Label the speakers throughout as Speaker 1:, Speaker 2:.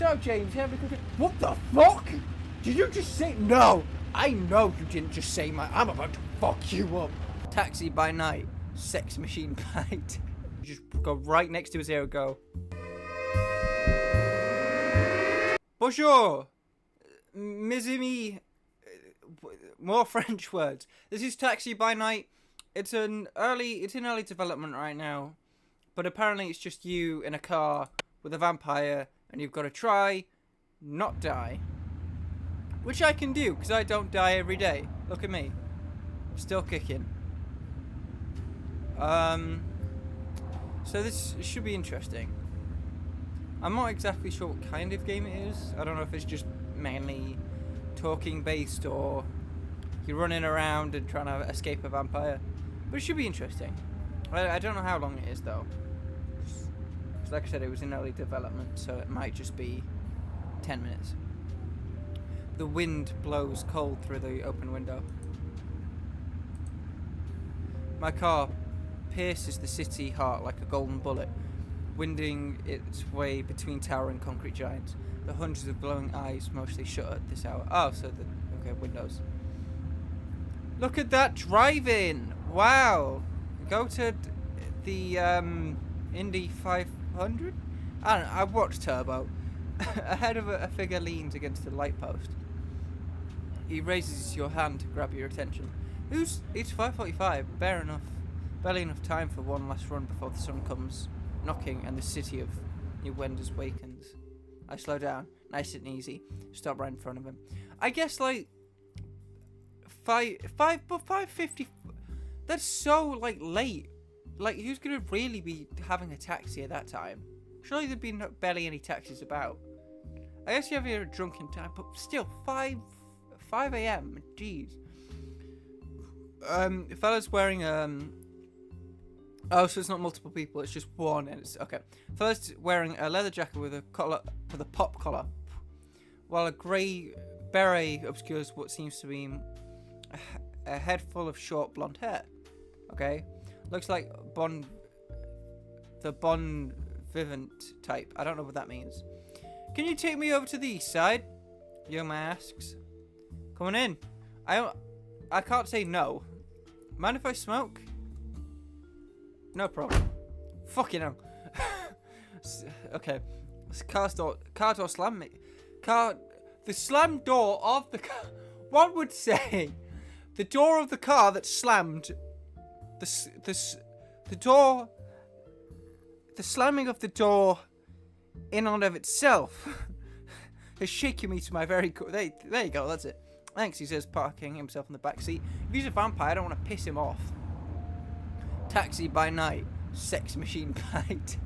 Speaker 1: So, James, you have a good... What the fuck? Did you just say... No, I know you didn't just say my... I'm about to fuck you up. Taxi by night. Sex machine by day. Just go right next to his ear, go. Bonjour. Mes amis. More French words. This is Taxi by Night. It's in early development right now. But apparently it's just you in a car with a vampire and you've got to try not die. Which I can do because I don't die every day. Look at me. Still kicking. So this should be interesting. I'm not exactly sure what kind of game it is. I don't know if it's just mainly talking based or you're running around and trying to escape a vampire. But it should be interesting. I don't know how long it is though. Because like I said, it was in early development, so it might just be 10 minutes. The wind blows cold through the open window. My car pierces the city heart like a golden bullet, winding its way between towering concrete giants. The hundreds of glowing eyes mostly shut at this hour. Oh, so okay, windows. Look at that driving! Wow! Go to the Indy 500? I don't know, I watched Turbo. Ahead of a figure leans against a light post. He raises your hand to grab your attention. It's 5:45, barely enough time for one last run before the sun comes knocking and the city of New Wenders wakens. I slow down, nice and easy, stop right in front of him. I guess like 5:50. That's so like late. Like who's gonna really be having a taxi at that time? Surely there'd be barely any taxis about. I guess you have your drunken time, but still 5 a.m. Jeez. Fella's wearing oh, so it's not multiple people, it's just one, and it's okay. Fella's wearing a leather jacket with a pop collar, while a grey beret obscures what seems to be a head full of short blonde hair. Okay, looks like the Bon Vivant type. I don't know what that means. Can you take me over to the east side? Young man asks. Come on in. I can't say no. Mind if I smoke? No problem. Fucking hell. Okay. Car door slam me. The slam door of the car. One would say the door of the car that slammed. The door. The slamming of the door in and of itself has shaken me to my very core. There you go. That's it. Thanks, he says, parking himself in the back seat. If he's a vampire, I don't want to piss him off. Taxi by night, sex machine by day.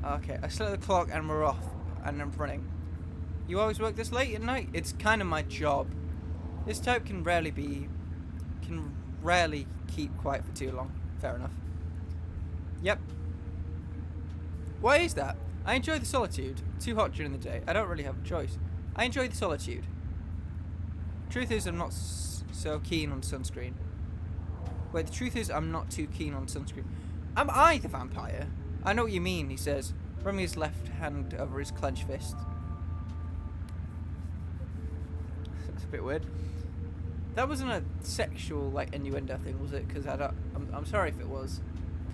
Speaker 1: Okay, I set the clock and we're off, and I'm running. You always work this late at night? It's kind of my job. This type can rarely keep quiet for too long. Fair enough. Yep. Why is that? I enjoy the solitude. Too hot during the day. I don't really have a choice. I enjoy the solitude. Truth is, I'm not so keen on sunscreen. Wait, the truth is, I'm not too keen on sunscreen. Am I the vampire? I know what you mean, he says, running his left hand over his clenched fist. That's a bit weird. That wasn't a sexual, like, innuendo thing, was it? Because I'm sorry if it was.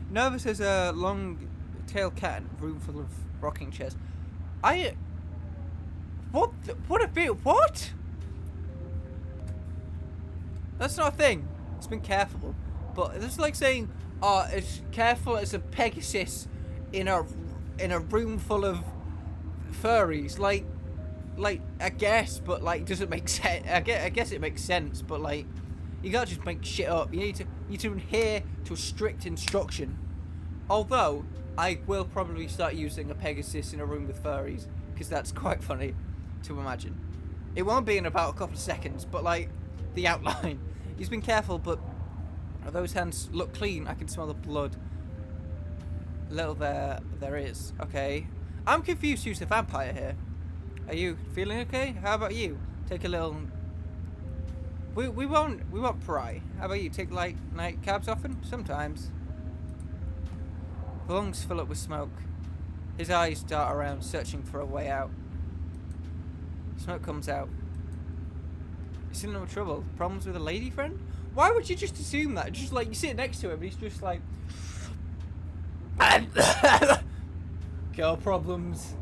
Speaker 1: Nervous as a long-tailed cat in a room full of rocking chairs. What? What? That's not a thing. It's been careful. But it's like saying, it's careful as a Pegasus in a room full of furries. Like I guess, but like, does it make sense? I guess it makes sense, but like, you can't just make shit up. You need to adhere to a strict instruction. Although I will probably start using a Pegasus in a room with furries because that's quite funny to imagine. It won't be in about a couple of seconds, but like the outline. He's been careful, but those hands look clean. I can smell the blood. Little there is. Okay. I'm confused who's the vampire here. Are you feeling okay? How about you? Take a little... We won't pry. How about you? Take light night cabs often? Sometimes. The lungs fill up with smoke. His eyes dart around, searching for a way out. Smoke comes out. He's in no trouble. Problems with a lady friend? Why would you just assume that? Just like, you sit next to him and he's just like... Girl problems.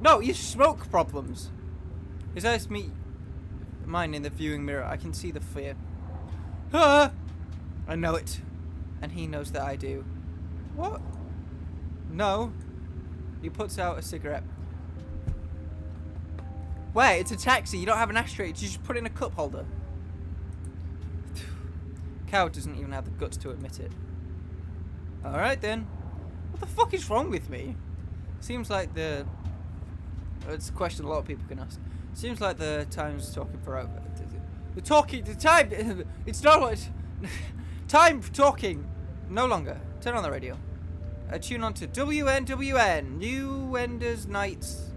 Speaker 1: No, you smoke problems. His eyes meet mine in the viewing mirror. I can see the fear. Ah! I know it. And he knows that I do. What? No. He puts out a cigarette. Wait, it's a taxi. You don't have an ashtray. You just put it in a cup holder. Cow doesn't even have the guts to admit it. Alright then. What the fuck is wrong with me? Seems like the... It's a question a lot of people can ask. Seems like the time's talking for over. The time... It's not what... Time for talking. No longer. Turn on the radio. Tune on to WNWN. New Enders Nights.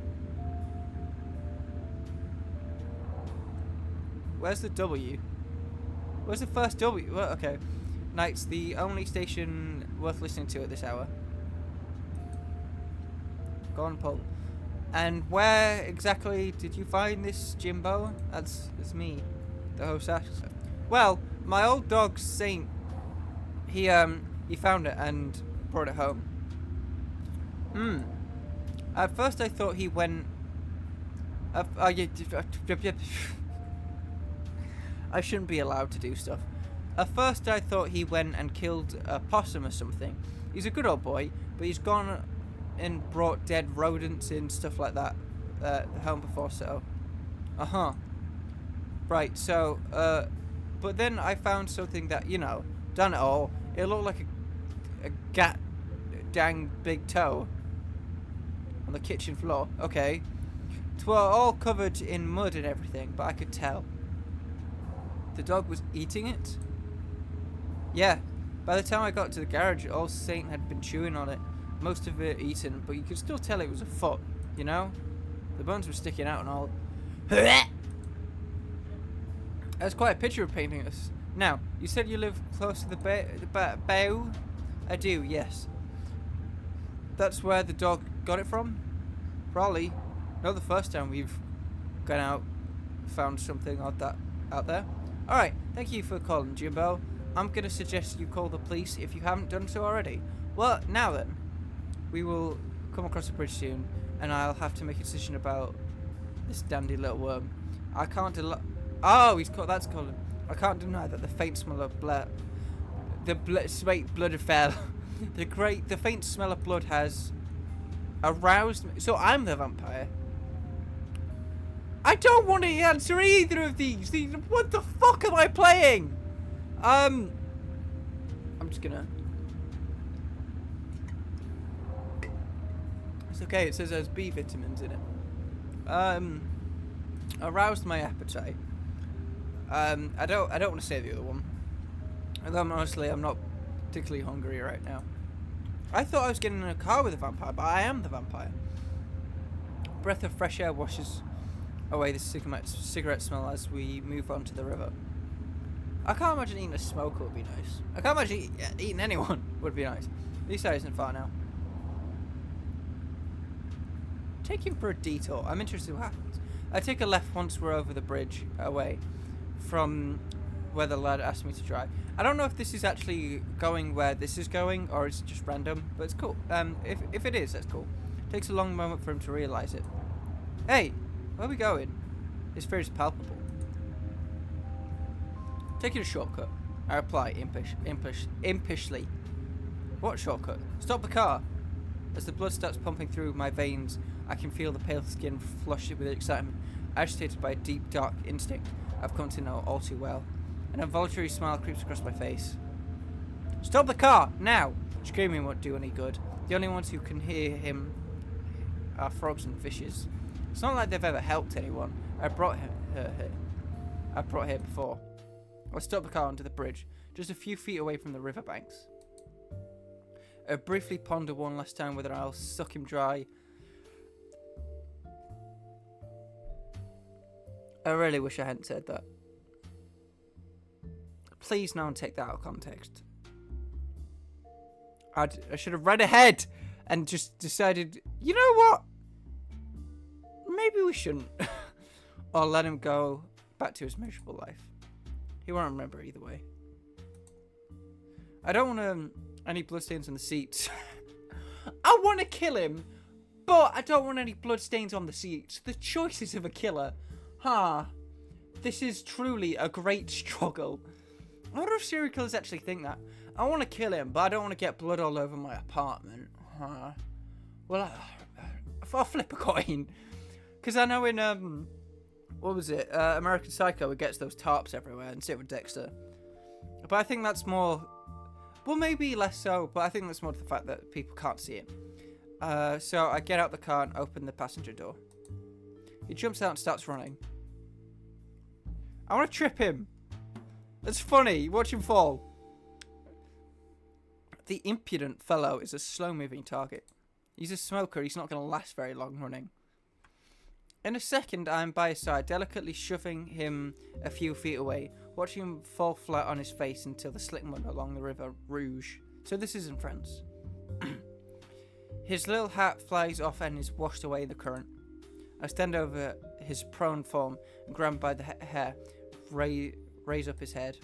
Speaker 1: Where's the W? Where's the first W? Well, okay. Nights, the only station worth listening to at this hour. Go on, Paul. And where exactly did you find this, Jimbo? That's me, the host asks. Well, my old dog Saint, he found it and brought it home. At first I thought he went... I shouldn't be allowed to do stuff. At first I thought he went and killed a possum or something. He's a good old boy, but he's gone and brought dead rodents and stuff like that home before, so... Right, so, but then I found something that, you know, done it all. It looked like a dang big toe on the kitchen floor. Okay. It was all covered in mud and everything, but I could tell. The dog was eating it? Yeah. By the time I got to the garage, old Saint had been chewing on it. Most of it eaten, but you could still tell it was a foot, you know? The bones were sticking out and all. That's quite a picture of painting us. Now, you said you live close to the bayou? I do, yes. That's where the dog got it from? Probably. Not the first time we've gone out, found something odd that out there. Alright, thank you for calling, Jimbo. I'm going to suggest you call the police if you haven't done so already. Well, now then. We will come across the bridge soon, and I'll have to make a decision about this dandy little worm. I can't that's Colin. I can't deny that the faint smell of blood... blood fell. The faint smell of blood has aroused me. So I'm the vampire. I don't want to answer either of these. What the fuck am I playing? I'm just gonna... It's okay, it says there's B vitamins in it. Aroused my appetite. I don't want to say the other one. Although honestly, I'm not particularly hungry right now. I thought I was getting in a car with a vampire, but I am the vampire. Breath of fresh air washes away the cigarette smell as we move on to the river. I can't imagine eating a smoker would be nice. I can't imagine eating anyone would be nice. At least that isn't far now. Take him for a detour. I'm interested in what happens. I take a left once we're over the bridge, away from where the lad asked me to drive. I don't know if this is actually going where this is going, or it's just random, but it's cool. If it is, that's cool. Takes a long moment for him to realise it. Hey, where are we going? His fear is palpable. Taking a shortcut. I reply impishly. What shortcut? Stop the car. As the blood starts pumping through my veins, I can feel the pale skin flushed with excitement, agitated by a deep, dark instinct I've come to know all too well. An involuntary smile creeps across my face. Stop the car, now! Screaming won't do any good. The only ones who can hear him are frogs and fishes. It's not like they've ever helped anyone. I brought here before. I stopped the car onto the bridge, just a few feet away from the riverbanks. I briefly ponder one last time whether I'll suck him dry. I really wish I hadn't said that. Please no one take that out of context. I should have read ahead. and just decided, you know what? Maybe we shouldn't. Or let him go back to his miserable life. He won't remember either way. I don't want any bloodstains on the seats. I want to kill him, but I don't want any bloodstains on the seats. The choices of a killer. This is truly a great struggle. I wonder if serial killers actually think that. I want to kill him, but I don't want to get blood all over my apartment. Well, I'll flip a coin. Because I know in, what was it? American Psycho, it gets those tarps everywhere, and sit with Dexter. But I think that's more, well, maybe less so, but I think that's more to the fact that people can't see it. So I get out the car and open the passenger door. He jumps out and starts running. I want to trip him. That's funny. Watch him fall. The impudent fellow is a slow-moving target. He's a smoker. He's not going to last very long running. In a second, I'm by his side, delicately shoving him a few feet away, watching him fall flat on his face until the slick mud along the River Rouge. So this isn't Friends. His little hat flies off and is washed away in the current. I stand over his prone form and grab him by the hair, raise up his head.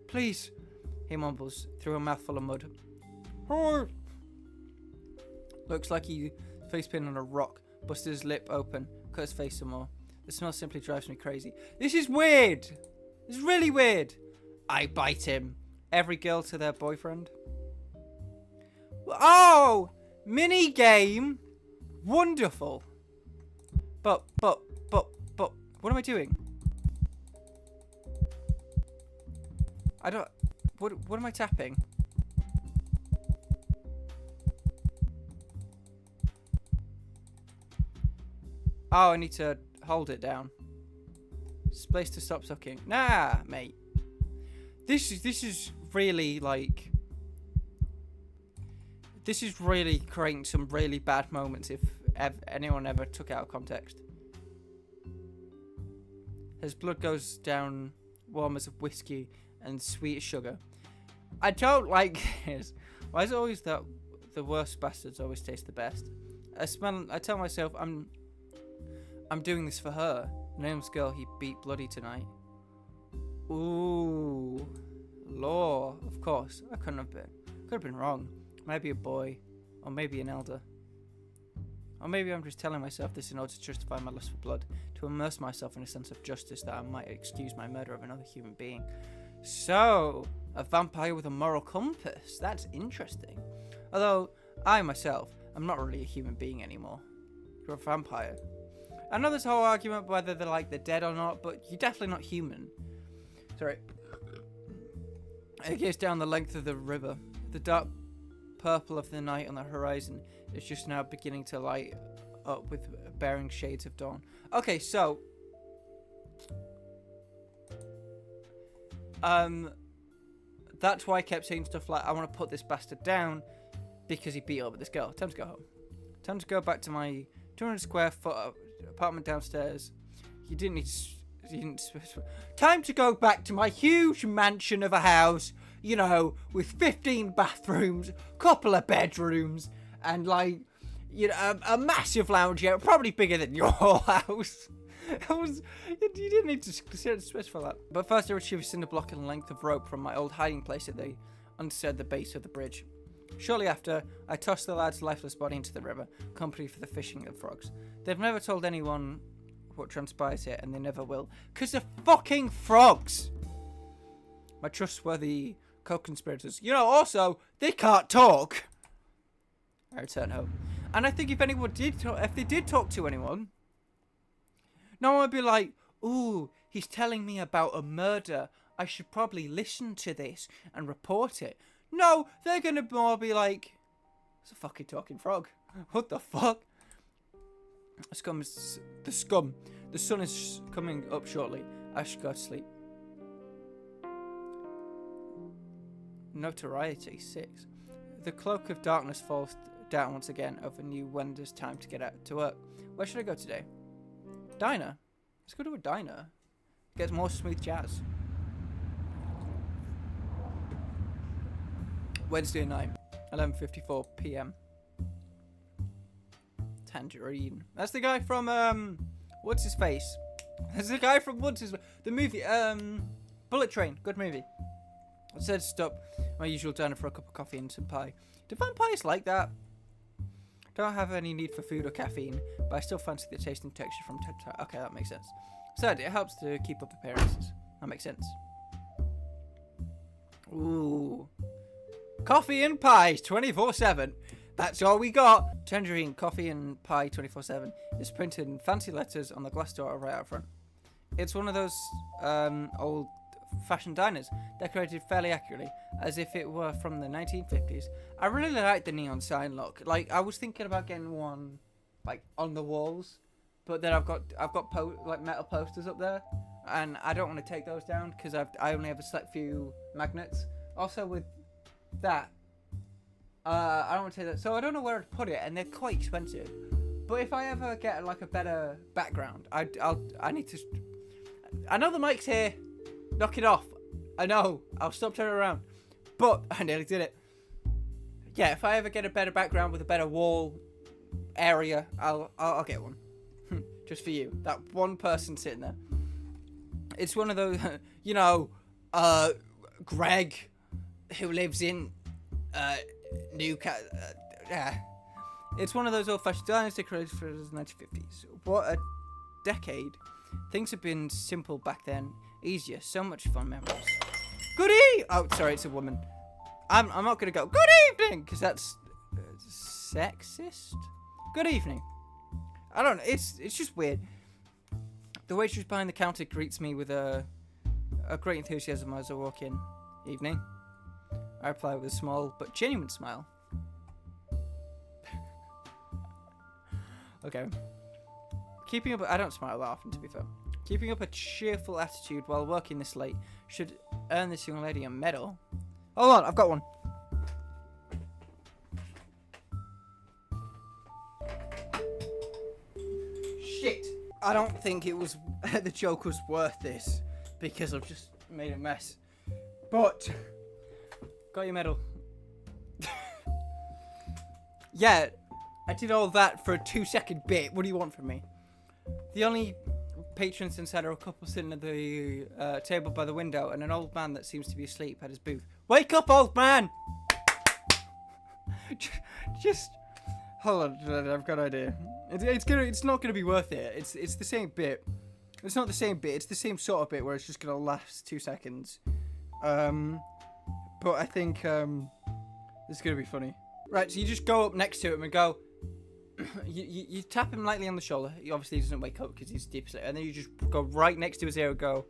Speaker 1: Please, he mumbles through a mouthful of mud. Oh. Looks like he facepalmed on a rock, busted his lip open, cut his face some more. The smell simply drives me crazy. This is weird. This is really weird. I bite him. Every girl to their boyfriend. Oh! Mini game. Wonderful. But, what am I doing? I don't, what am I tapping? Oh, I need to hold it down. Space to stop sucking. Nah, mate. This is really like, this is really creating some really bad moments if anyone ever took it out of context. His blood goes down warm as whiskey and sweet as sugar. I don't like this. Why is it always that the worst bastards always taste the best? I tell myself I'm doing this for her. Name's girl he beat bloody tonight. Ooh. Law, of course. I couldn't have been. Could have been wrong. Maybe a boy. Or maybe an elder. Or maybe I'm just telling myself this in order to justify my lust for blood. To immerse myself in a sense of justice that I might excuse my murder of another human being. So, a vampire with a moral compass. That's interesting. Although, I myself, am not really a human being anymore. You're a vampire. I know there's a whole argument whether they're dead or not, but you're definitely not human. Sorry. It goes down the length of the river. The dark purple of the night on the horizon is just now beginning to light up with bearing shades of dawn. Okay, so that's why I kept saying stuff like, I want to put this bastard down because he beat up this girl. Time to go home. Time to go back to my 200 square foot apartment downstairs. Time to go back to my huge mansion of a house, you know, with 15 bathrooms, couple of bedrooms, and a massive lounge area, probably bigger than your house. You didn't need to specify that. But first I retrieved a cinder block and a length of rope from my old hiding place at the underside the base of the bridge. Shortly after, I tossed the lad's lifeless body into the river, company for the fishing of frogs. They've never told anyone what transpires here, and they never will. 'Cause they're fucking frogs! My trustworthy co-conspirators. You know, also, they can't talk! I return home. And I think if anyone did talk, if they did talk to anyone, no one would be like, ooh, he's telling me about a murder. I should probably listen to this and report it. No, they're gonna more be like, it's a fucking talking frog. What the fuck? The scum. The sun is coming up shortly. I should go to sleep. Notoriety 6. The cloak of darkness falls down once again over New Wender's time to get out to work. Where should I go today? Diner. Let's go to a diner. Get more smooth jazz. Wednesday night, 11:54 p.m. Tangerine. That's the guy from, what's his face? That's the guy from the movie, Bullet Train. Good movie. I said stop my usual diner for a cup of coffee and some pie. Do vampires like that? Don't have any need for food or caffeine, but I still fancy the taste and texture from Okay, that makes sense. Third, it helps to keep up appearances. That makes sense. Ooh. Coffee and pies 24/7. That's all we got. Tangerine, coffee and pie 24/7 is printed in fancy letters on the glass door right out front. It's one of those old-fashioned diners, decorated fairly accurately, as if it were from the 1950s. I really like the neon sign look. Like, I was thinking about getting one, like, on the walls, but then I've got like metal posters up there, and I don't want to take those down because I only have a select few magnets. Also with that, I don't want to take that, so I don't know where to put it, and they're quite expensive. But if I ever get like a better background, I need to. I know the mic's here. Knock it off. I know. I'll stop turning around. But I nearly did it. Yeah, if I ever get a better background with a better wall area, I'll get one. Just for you. That one person sitting there. It's one of those, you know, Greg, who lives in Newcastle. Yeah. It's one of those old-fashioned diners decorated for the 1950s. What a decade. Things have been simple back then. Easier. So much fun memories. Good evening! Oh, sorry, it's a woman. I'm not going to go, good evening! Because that's sexist? Good evening. I don't know. It's just weird. The waitress behind the counter greets me with a great enthusiasm as I walk in. Evening. I reply with a small but genuine smile. Okay. Keeping up... I don't smile that often, to be fair. Keeping up a cheerful attitude while working this late should earn this young lady a medal. Hold on, I've got one. Shit. I don't think it was... the joke was worth this. Because I've just made a mess. But... got your medal. Yeah... I did all that for a 2-second bit. What do you want from me? The only patrons inside are a couple sitting at the table by the window, and an old man that seems to be asleep at his booth. Wake up, old man! Just hold on, I've got an idea. It's not gonna be worth it. It's the same bit. It's not the same bit. It's the same sort of bit where it's just gonna last 2 seconds. But I think it's gonna be funny. Right, so you just go up next to him and go. You tap him lightly on the shoulder. He obviously doesn't wake up because he's deep asleep. And then you just go right next to his ear and go.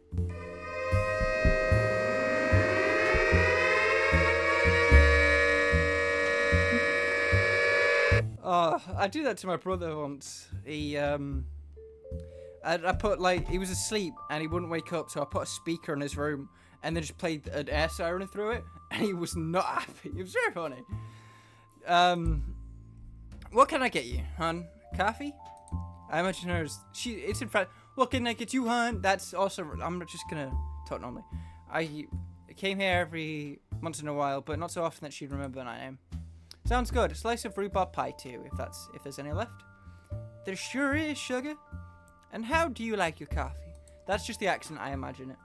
Speaker 1: Oh, I did that to my brother once. He, I put, like, he was asleep and he wouldn't wake up, so I put a speaker in his room and then just played an air siren through it, and he was not happy. It was very funny. What can I get you, hon? Coffee? I imagine it's in front. What can I get you, hon? That's also, I'm just gonna talk normally. I came here every once in a while, but not so often that she'd remember my name. Sounds good. A slice of rhubarb pie too, if there's any left. There sure is, sugar. And how do you like your coffee? That's just the accent, I imagine it.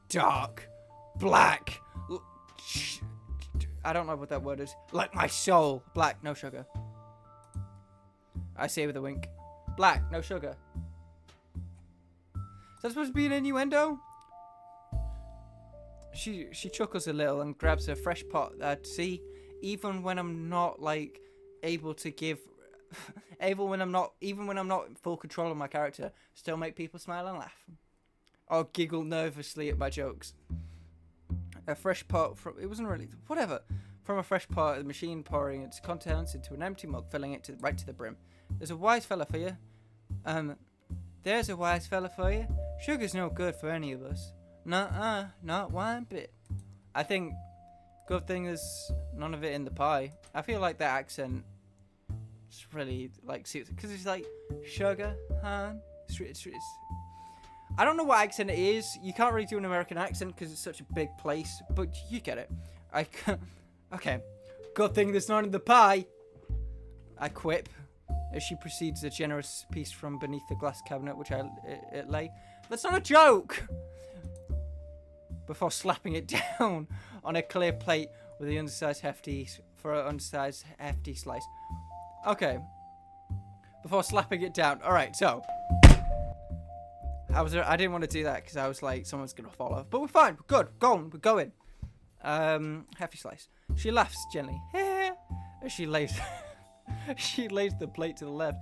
Speaker 1: Dark. Black. I don't know what that word is. Like my soul. Black, no sugar. I say with a wink. Black, no sugar. Is that supposed to be an innuendo? She chuckles a little and grabs a fresh pot. See, even when I'm not like able to give, even when I'm not in full control of my character, still make people smile and laugh, or giggle nervously at my jokes. A fresh pot from from a fresh pot, the machine pouring its contents into an empty mug, filling it right to the brim. There's a wise fella for you. There's a wise fella for you. Sugar's no good for any of us. Nuh-uh, not one bit. I think good thing there's none of it in the pie. I feel like that accent is really like suits, because it's like sugar, huh? I don't know what accent it is. You can't really do an American accent because it's such a big place, but you get it. Okay. Good thing there's none in the pie. I quip. as she proceeds a generous piece from beneath the glass cabinet which it lay. That's not a joke! Before slapping it down on a clear plate with the undersized hefty slice. Okay. Before slapping it down. Alright, so. I didn't want to do that because I was like, someone's going to fall off. But we're fine. We're good. We're going. Hefty slice. She laughs gently. As she lays the plate to the left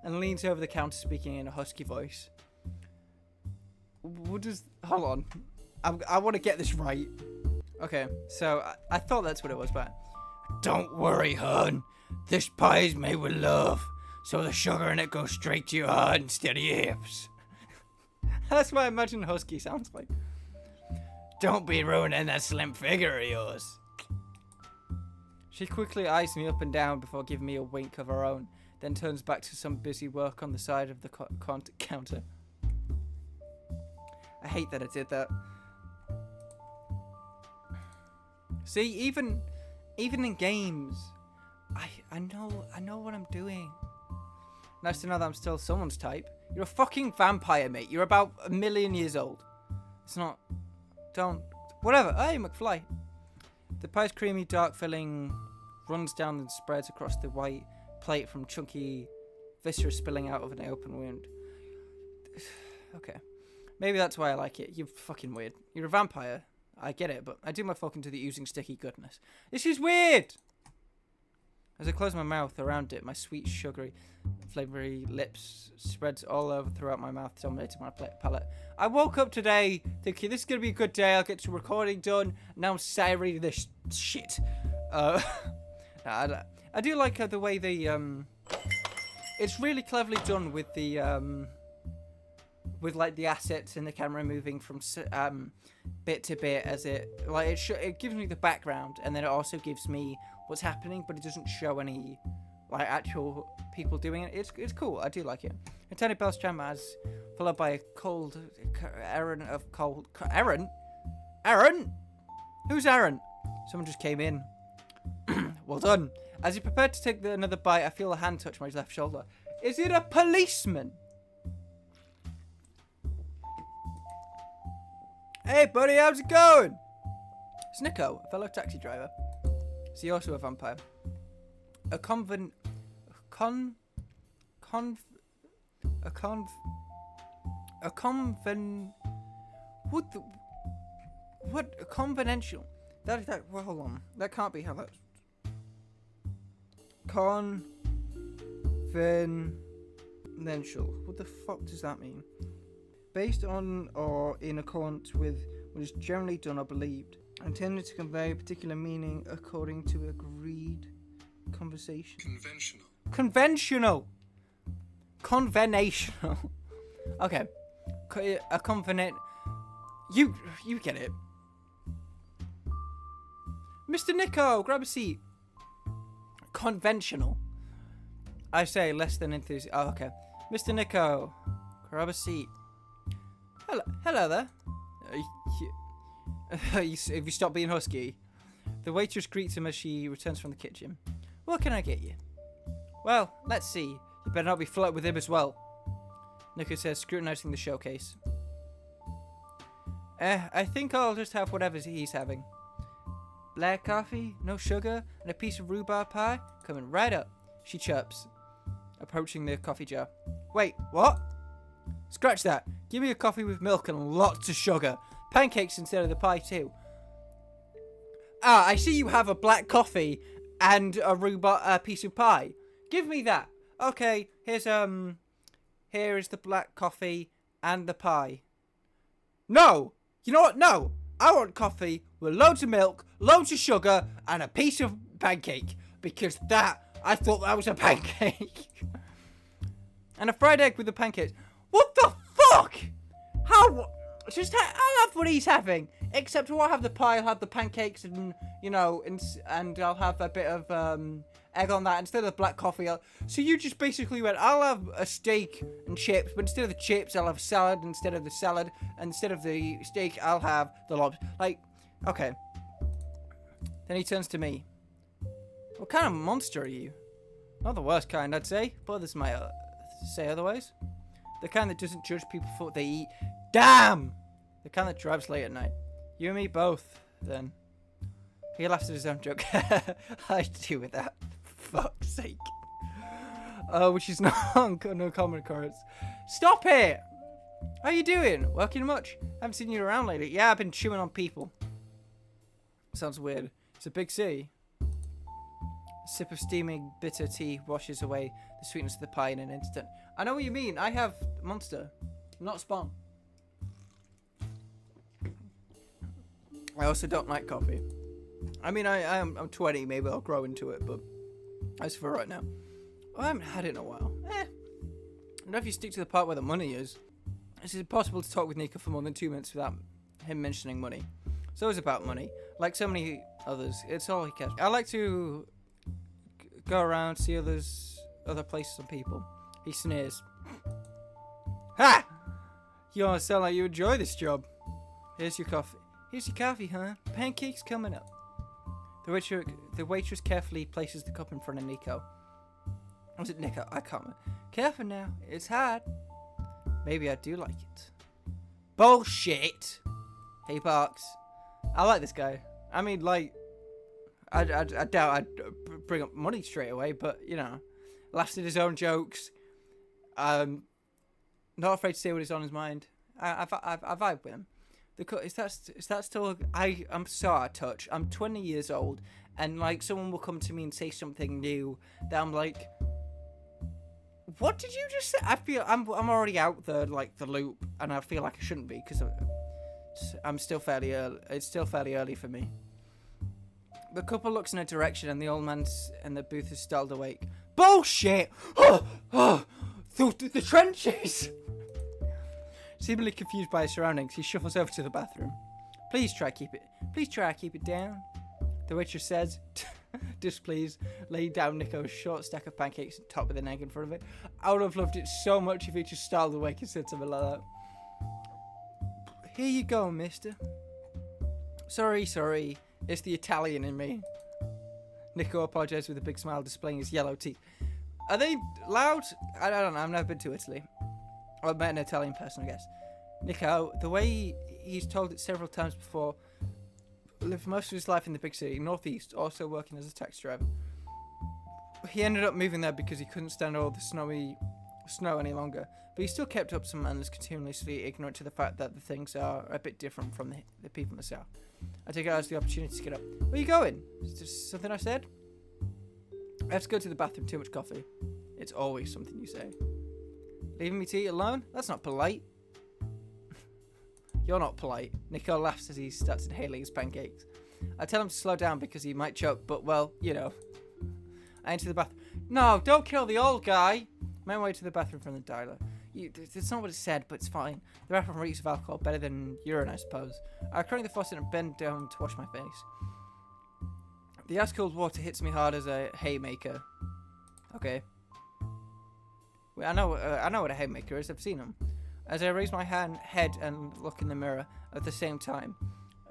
Speaker 1: and leans over the counter speaking in a husky voice. Hold on. I want to get this right. Okay, so I thought that's what it was, but... Don't worry, hon. This pie is made with love, so the sugar in it goes straight to your heart instead of your hips. That's what I imagine husky sounds like. Don't be ruining that slim figure of yours. She quickly eyes me up and down before giving me a wink of her own, then turns back to some busy work on the side of the counter. I hate that I did that. See, even in games, I know what I'm doing. Nice to know that I'm still someone's type. You're a fucking vampire, mate. You're about 1 million years old. It's not... Don't... Whatever. Hey, McFly. The pie's creamy, dark filling runs down and spreads across the white plate from chunky viscera spilling out of an open wound. Okay. Maybe that's why I like it. You're fucking weird. You're a vampire. I get it, but I do my fucking to the oozing sticky goodness. This is weird! As I close my mouth around it, my sweet, sugary, flavoury lips spreads all over throughout my mouth, dominating my palate. I woke up today thinking this is going to be a good day. I'll get some recording done. Now I'm sat reading this shit. I do like the way they... It's really cleverly done with the... with like the assets and the camera moving from bit to bit as it... Like it gives me the background, and then it also gives me what's happening, but it doesn't show any like actual people doing it. It's cool. I do like it. And Tony Bell's Jazz, followed by a cold Aaron of cold Aaron. Who's Aaron? Someone just came in. Well done. As he prepared to take another bite, I feel a hand touch my left shoulder. Is it a policeman? Hey buddy, how's it going? It's Nico, a fellow taxi driver. Is he also a vampire? A conventional that well, hold on, that can't be how that's conventional. What the fuck does that mean? Based on or in accordance with what is generally done or believed, intended to convey a particular meaning according to agreed conversation. Conventional. Okay. A convenant. You get it. Mr. Nico, grab a seat. Conventional. I say less than enthusiastic. Oh, okay. Mr. Nico, grab a seat. Hello there. Have you stopped being husky? The waitress greets him as she returns from the kitchen. What can I get you? Well, let's see. You better not be flirting with him as well. Nico says, scrutinizing the showcase. I think I'll just have whatever he's having. Black coffee, no sugar, and a piece of rhubarb pie? Coming right up. She chirps, approaching the coffee jar. Wait, what? Scratch that. Give me a coffee with milk and lots of sugar. Pancakes instead of the pie too. Ah, I see you have a black coffee and a rhubarb piece of pie. Give me that. Okay, here is the black coffee and the pie. No! You know what? No! I want coffee with loads of milk, loads of sugar, and a piece of pancake. Because I thought that was a pancake. And a fried egg with the pancakes. What the fuck? How? I'll have what he's having. Except I'll have the pie, I'll have the pancakes, and, you know, and I'll have a bit of egg on that instead of the black coffee. So you just basically went, I'll have a steak and chips, but instead of the chips, I'll have salad instead of the salad. And instead of the steak, I'll have the lobster. Like, okay. Then he turns to me. What kind of monster are you? Not the worst kind, I'd say, but others might say otherwise. The kind that doesn't judge people for what they eat. Damn! The kind that drives late at night. You and me both, then. He laughs at his own joke. I do with that. Fuck's sake. Which is no common occurrence. Stop it! How you doing? Working much? Haven't seen you around lately. Yeah, I've been chewing on people. Sounds weird. It's a big city. A sip of steaming bitter tea washes away the sweetness of the pie in an instant. I know what you mean. I have Monster, not Spawn. I also don't like coffee. I mean, I'm 20. Maybe I'll grow into it, but as for right now, I haven't had it in a while. Not if you stick to the part where the money is. It's impossible to talk with Nico for more than 2 minutes without him mentioning money. It's always about money. Like so many others, it's all he cares. I like to go around, see other places and people. He sneers. Ha! You all sound like you enjoy this job. Here's your coffee. Here's your coffee, huh? Pancakes coming up. The waitress carefully places the cup in front of Nico. Was it Nico? I can't remember. Careful now. It's hard. Maybe I do like it. Bullshit! He barks. I like this guy. I mean, like, I doubt I'd bring up money straight away, but, you know, laughs at his own jokes. Not afraid to say what is on his mind. I vibe with him. Is that still? I'm so out of touch. I'm 20 years old, and like someone will come to me and say something new that I'm like, what did you just say? I feel I'm already out the loop, and I feel like I shouldn't be because I'm still fairly early. It's still fairly early for me. The couple looks in a direction, and the old man's in the booth is startled awake. Bullshit! The trenches. Seemingly confused by his surroundings, he shuffles over to the bathroom. Please try keep it down. The waitress says, displeased, laying down Nico's short stack of pancakes topped with an egg in front of it. I would have loved it so much if he just startled awake and said something like that. Here you go, mister. Sorry. It's the Italian in me. Nico apologized with a big smile, displaying his yellow teeth. Are they loud? I don't know. I've never been to Italy. I've met an Italian person, I guess. Nico, the way he's told it several times before, lived most of his life in the big city, northeast, also working as a taxi driver. He ended up moving there because he couldn't stand all the snow any longer, but he still kept up some manners, continuously ignorant to the fact that the things are a bit different from the people in the south. I take it as the opportunity to get up. Where are you going? Is this something I said? I have to go to the bathroom, too much coffee. It's always something you say. Leaving me to eat alone? That's not polite. You're not polite. Nico laughs as he starts inhaling his pancakes. I tell him to slow down because he might choke, but, well, you know. I enter the bathroom. No, don't kill the old guy. My way to the bathroom from the dialer. It's not what it said, but it's fine. The bathroom reeks of alcohol, better than urine, I suppose. I crank the faucet and bend down to wash my face. The ice-cold water hits me hard as a haymaker. Okay. I know what a haymaker is. I've seen them. As I raise my head and look in the mirror at the same time,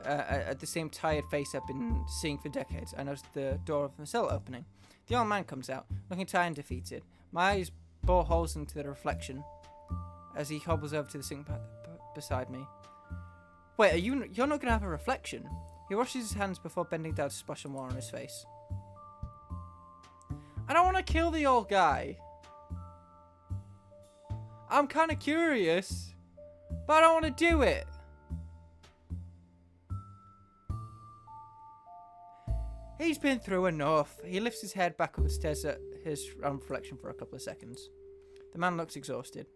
Speaker 1: at the same tired face I've been seeing for decades, I notice the door of the cell opening. The old man comes out, looking tired and defeated. My eyes bore holes into the reflection as he hobbles over to the sink beside me. Wait, you're not gonna have a reflection? He washes his hands before bending down to splash some water on his face. I don't want to kill the old guy. I'm kind of curious, but I don't want to do it. He's been through enough. He lifts his head back up and stares at his reflection for a couple of seconds. The man looks exhausted.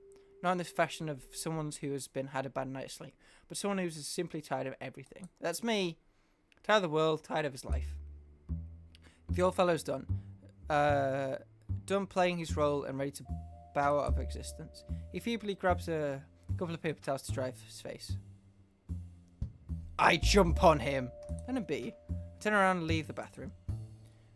Speaker 1: Not in the fashion of someone who has had a bad night's sleep, but someone who's simply tired of everything. That's me. Tired of the world, tired of his life. The old fellow's done. Done playing his role and ready to bow out of existence. He feebly grabs a couple of paper towels to dry his face. I jump on him. Let him be. Turn around and leave the bathroom.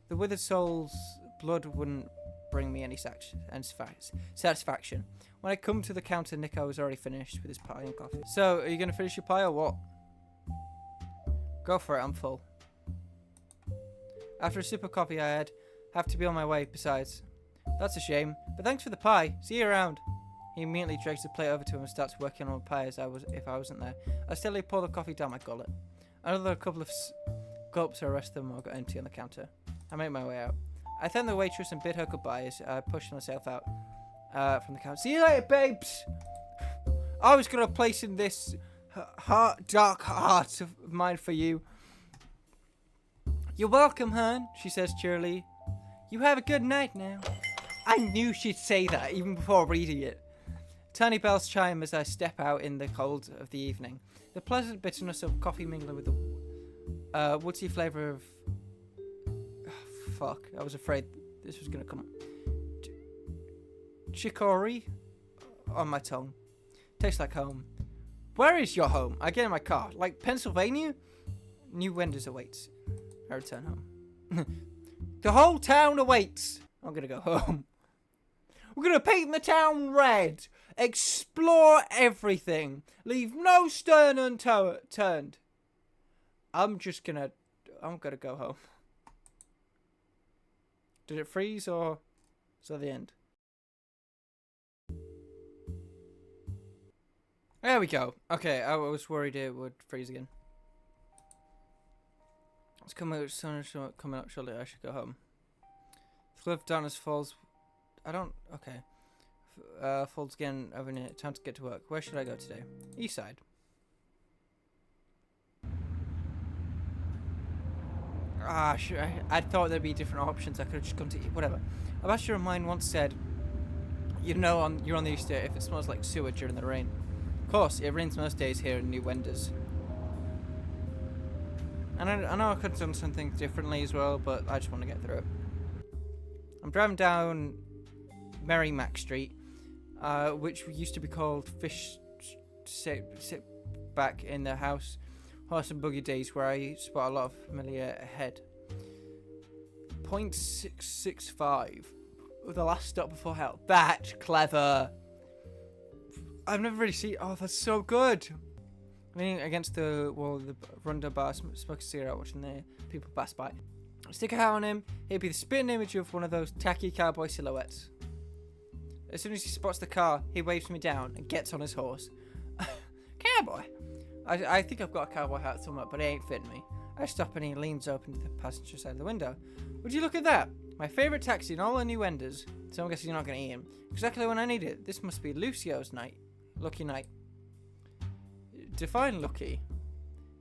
Speaker 1: The withered soul's blood wouldn't bring me any satisfaction. When I come to the counter, Nico was already finished with his pie and coffee. So, are you going to finish your pie or what? Go for it, I'm full. After a sip of coffee I have to be on my way. Besides, That's a shame, but thanks for the pie. See you around. He immediately drags the plate over to him and starts working on the pie as if I wasn't there. I steadily pour the coffee down my gullet. Another couple of gulps to arrest them or got empty on the counter. I make my way out. I thank the waitress and bid her goodbye as I push myself out from the counter. See you later, babes! I was going to place in this dark heart of mine for you. You're welcome, hon, she says cheerily. You have a good night now. I knew she'd say that even before reading it. Tiny bells chime as I step out in the cold of the evening. The pleasant bitterness of coffee mingling with the woodsy flavour of... Oh, fuck, I was afraid this was going to come... Chicory on my tongue. Tastes like home. Where is your home? I get in my car. Like Pennsylvania? New Wenders awaits. I return home. The whole town awaits. I'm going to go home. We're going to paint the town red. Explore everything. Leave no stone unturned. I'm going to go home. Did it freeze or is that the end? There we go. Okay, I was worried it would freeze again. It's coming up shortly. I should go home. The cliff darkness falls. Okay. Folds again over near. Time to get to work. Where should I go today? East side. Sure. I thought there'd be different options. I could have just gone to eat. Whatever. A bachelor of mine once said, "You know, you're on the estate if it smells like sewer during the rain." Of course, it rains most days here in New Wenders. And I know I could have done something differently as well, but I just want to get through it. I'm driving down Merrimack Street, which used to be called Fish Sit back in the house, horse and buggy days, where I spot a lot of familiar ahead. 0.665. The last stop before hell. That's clever. I've never really seen... Oh, that's so good. Leaning against the wall of the Runda bar, smoking a cigarette, watching the people pass by. Stick a hat on him, he'd be the spitting image of one of those tacky cowboy silhouettes. As soon as he spots the car, he waves me down and gets on his horse. Cowboy! I think I've got a cowboy hat somewhere, but it ain't fitting me. I stop and he leans open to the passenger side of the window. Would you look at that? My favourite taxi in all the New Wenders. So I'm guessing you're not going to eat him. Exactly when I need it. This must be Lucio's night. Lucky night. Define lucky.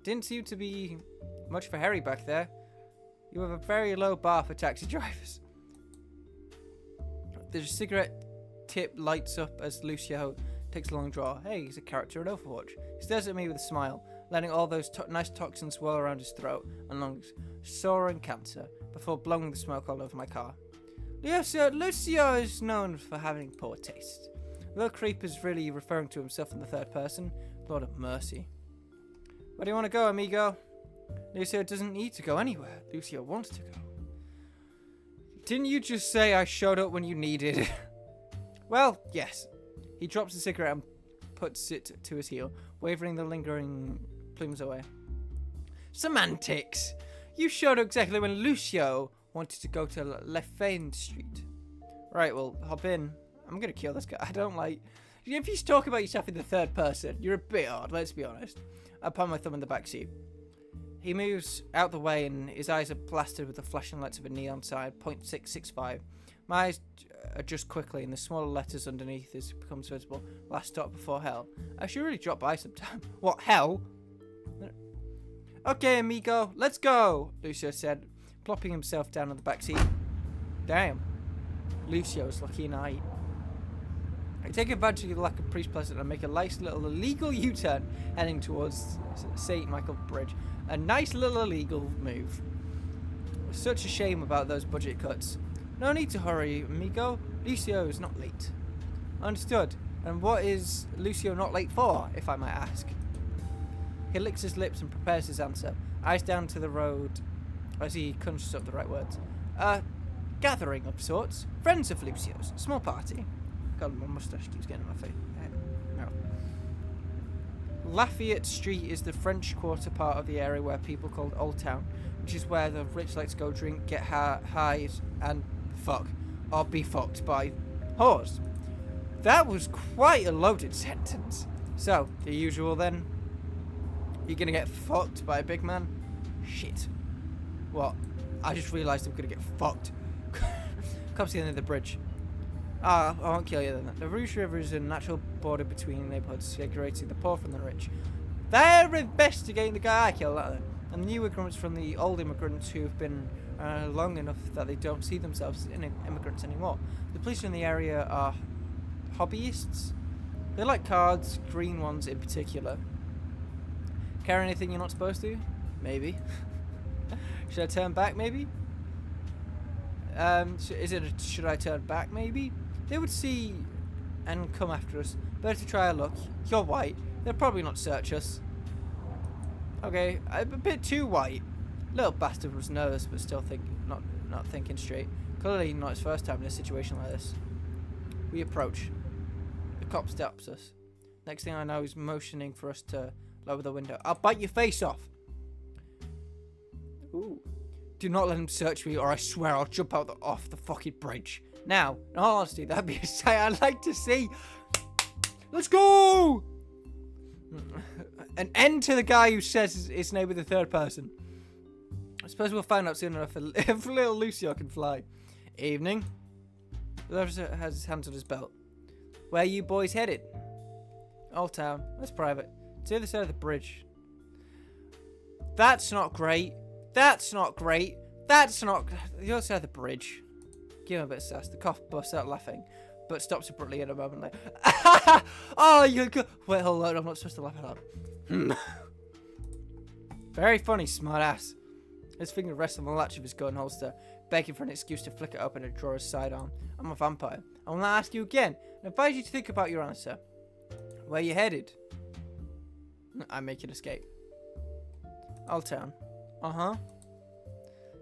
Speaker 1: Didn't seem to be much for Harry back there. You have a very low bar for taxi drivers. The cigarette tip lights up as Lucio takes a long draw. Hey, he's a character in Overwatch. He stares at me with a smile, letting all those nice toxins swirl around his throat and lungs, soaring cancer, before blowing the smoke all over my car. Lucio is known for having poor taste. The little creep is really referring to himself in the third person. Lord of mercy. Where do you want to go, amigo? Lucio doesn't need to go anywhere. Lucio wants to go. Didn't you just say I showed up when you needed? Well, yes. He drops the cigarette and puts it to his heel, wavering the lingering plumes away. Semantics! You showed up exactly when Lucio wanted to go to Lefane Street. Right, well, hop in. I'm gonna kill this guy. I don't like... If you talk about yourself in the third person, you're a bit odd, let's be honest. I palm my thumb in the backseat. He moves out the way and his eyes are blasted with the flashing lights of a neon sign, 0.665. My eyes adjust quickly and the smaller letters underneath this becomes visible. Last stop before hell. I should really drop by sometime. What, hell? Okay, amigo, let's go, Lucio said, plopping himself down on the backseat. Damn. Lucio's lucky night. I take advantage of the lack of priest present and make a nice little illegal U-turn heading towards St. Michael Bridge. A nice little illegal move. Such a shame about those budget cuts. No need to hurry, amigo. Lucio is not late. Understood. And what is Lucio not late for, if I might ask? He licks his lips and prepares his answer. Eyes down to the road as he conjures up the right words. Gathering of sorts. Friends of Lucio's. Small party. God, my mustache keeps getting in my face. No. Lafayette Street is the French Quarter part of the area where people called Old Town, which is where the rich like to go drink, get high, and fuck. or be fucked by whores. That was quite a loaded sentence. So, the usual then. You're gonna get fucked by a big man? Shit. What? I just realised I'm gonna get fucked. Come to the end of the bridge. I won't kill you then. The Rouge River is a natural border between neighbourhoods, segregating the poor from the rich. They're investigating the guy I killed, aren't they? And the new immigrants from the old immigrants who've been long enough that they don't see themselves as immigrants anymore. The police in the area are hobbyists. They like cards, green ones in particular. Carry anything you're not supposed to? Maybe. Should I turn back? Maybe. Should I turn back? Maybe. They would see and come after us. Better to try a look. You're white. They'll probably not search us. Okay, I'm a bit too white. Little bastard was nervous, but still not thinking straight. Clearly not his first time in a situation like this. We approach. The cop stops us. Next thing I know, he's motioning for us to lower the window. I'll bite your face off. Ooh. Do not let him search me, or I swear I'll jump off the fucking bridge. Now, in all honesty, that'd be a sight I'd like to see. Let's go! An end to the guy who says his name with the third person. I suppose we'll find out soon enough if little Lucio can fly. Evening. The officer has his hands on his belt. Where are you boys headed? Old Town. That's private. It's the other side of the bridge. That's not great. That's not great. That's not... The other side of the bridge. Give him a bit of sass. The cop busts out laughing, but stops abruptly in a moment like... Oh, you're good. Wait, hold on. I'm not supposed to laugh at that. Very funny, smart ass. His finger rests on the latch of his gun holster, begging for an excuse to flick it open and draw his sidearm. I'm a vampire. I will not ask you again, and advise you to think about your answer. Where you headed? I make an escape. Old Town. Uh-huh.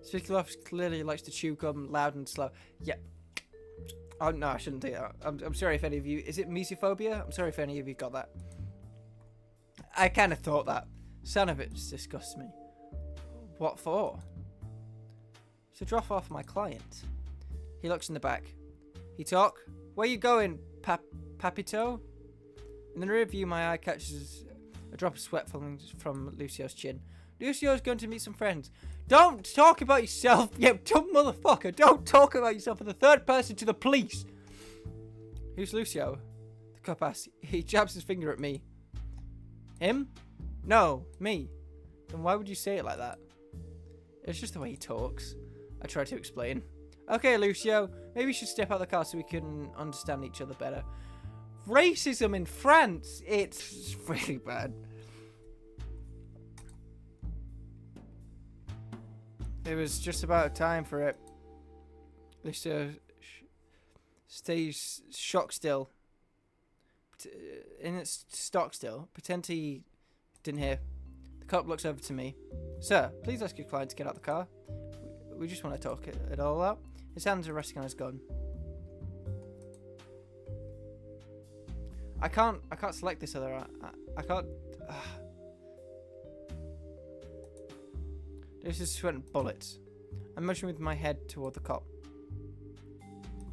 Speaker 1: Spikulov clearly likes to chew gum loud and slow. Yeah. Oh, no, I shouldn't do that. I'm sorry if any of you... Is it mesophobia? I'm sorry if any of you got that. I kind of thought that. Sound of it just disgusts me. What for? To drop off my client. He looks in the back. He talk? Where you going, Papito? In the rear view, my eye catches a drop of sweat falling from Lucio's chin. Lucio's going to meet some friends. Don't talk about yourself, you dumb motherfucker. Don't talk about yourself in the third person to the police. Who's Lucio? The cop asks. He jabs his finger at me. Him? No, me. Then why would you say it like that? It's just the way he talks. I try to explain. Okay, Lucio, maybe you should step out of the car so we can understand each other better. Racism in France, it's really bad. It was just about time for it. Lucio stays shock still. In its stock still. Pretend he didn't hear. The cop looks over to me. Sir, please ask your client to get out of the car. We just want to talk it all out. His hands are resting on his gun. I can't select this other. I can't. This is sweating bullets. I'm motioning with my head toward the cop.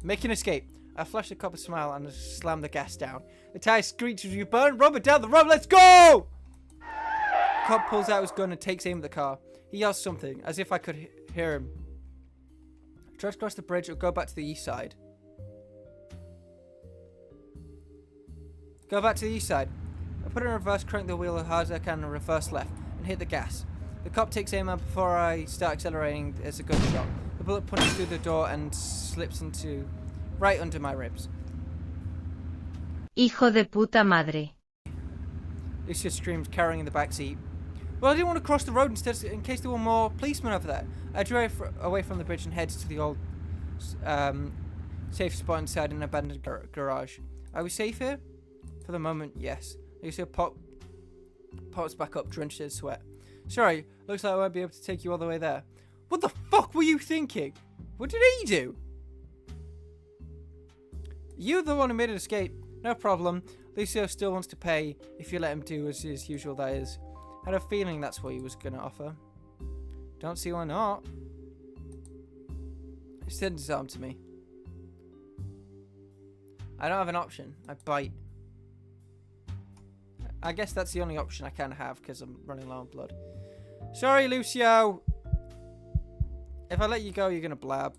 Speaker 1: Make an escape. I flash the cop a smile and slam the gas down. The tire screeches as we burn rubber down the road. Let's go! The cop pulls out his gun and takes aim at the car. He yells something, as if I could hear him. I try to cross the bridge or go back to the east side. Go back to the east side. I put it in reverse, crank the wheel as hard as I can and reverse left, and hit the gas. The cop takes aim out before I start accelerating as a gunshot. The bullet punches through the door and slips into right under my ribs.
Speaker 2: Hijo de puta madre.
Speaker 1: Lucia screams, carrying in the back seat. Well, I didn't want to cross the road instead, in case there were more policemen over there. I drove away from the bridge and headed to the old safe spot inside an abandoned garage. Are we safe here? For the moment, yes. Lucia pops back up, drenched in sweat. Sorry, looks like I won't be able to take you all the way there. What the fuck were you thinking? What did he do? You're the one who made an escape. No problem. Lucio still wants to pay if you let him do as his usual, that is. I had a feeling that's what he was going to offer. Don't see why not. He extends his arm to me. I don't have an option. I bite. I guess that's the only option I can have because I'm running low on blood. Sorry, Lucio. If I let you go, you're going to blab.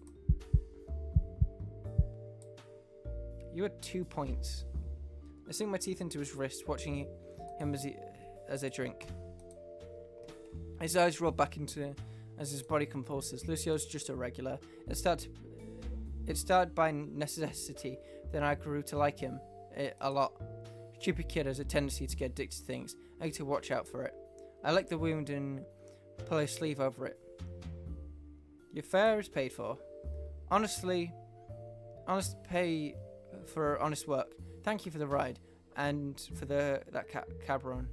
Speaker 1: You had 2 points. I sink my teeth into his wrist, watching him as I drink. His eyes roll back into as his body convulses. Lucio's just a regular. It started by necessity. Then I grew to like him a lot. Stupid kid has a tendency to get addicted to things. I need to watch out for it. I lick the wound and pull his sleeve over it. Your fare is paid for. Honest pay for honest work. Thank you for the ride and for that cabron.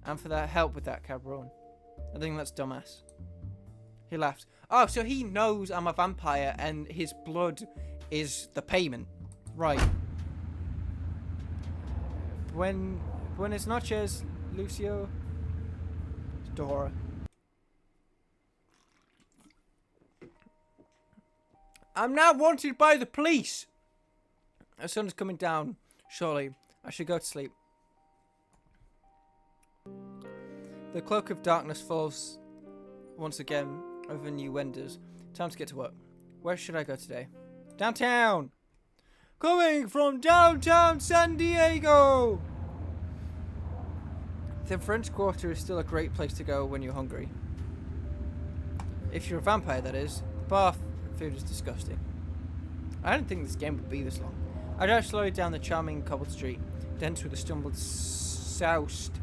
Speaker 1: And for that help with that cabron. I think that's dumbass. He laughed. Oh, so he knows I'm a vampire and his blood is the payment. Right. Buenas noches, Lucio. Dora. I'm now wanted by the police. The sun is coming down. Surely, I should go to sleep. The cloak of darkness falls once again over new windows. Time to get to work. Where should I go today? Downtown! Coming from downtown San Diego! The French Quarter is still a great place to go when you're hungry. If you're a vampire, that is. The bar food is disgusting. I didn't think this game would be this long. I drive slowly down the charming cobbled street, dense with a stumbled soused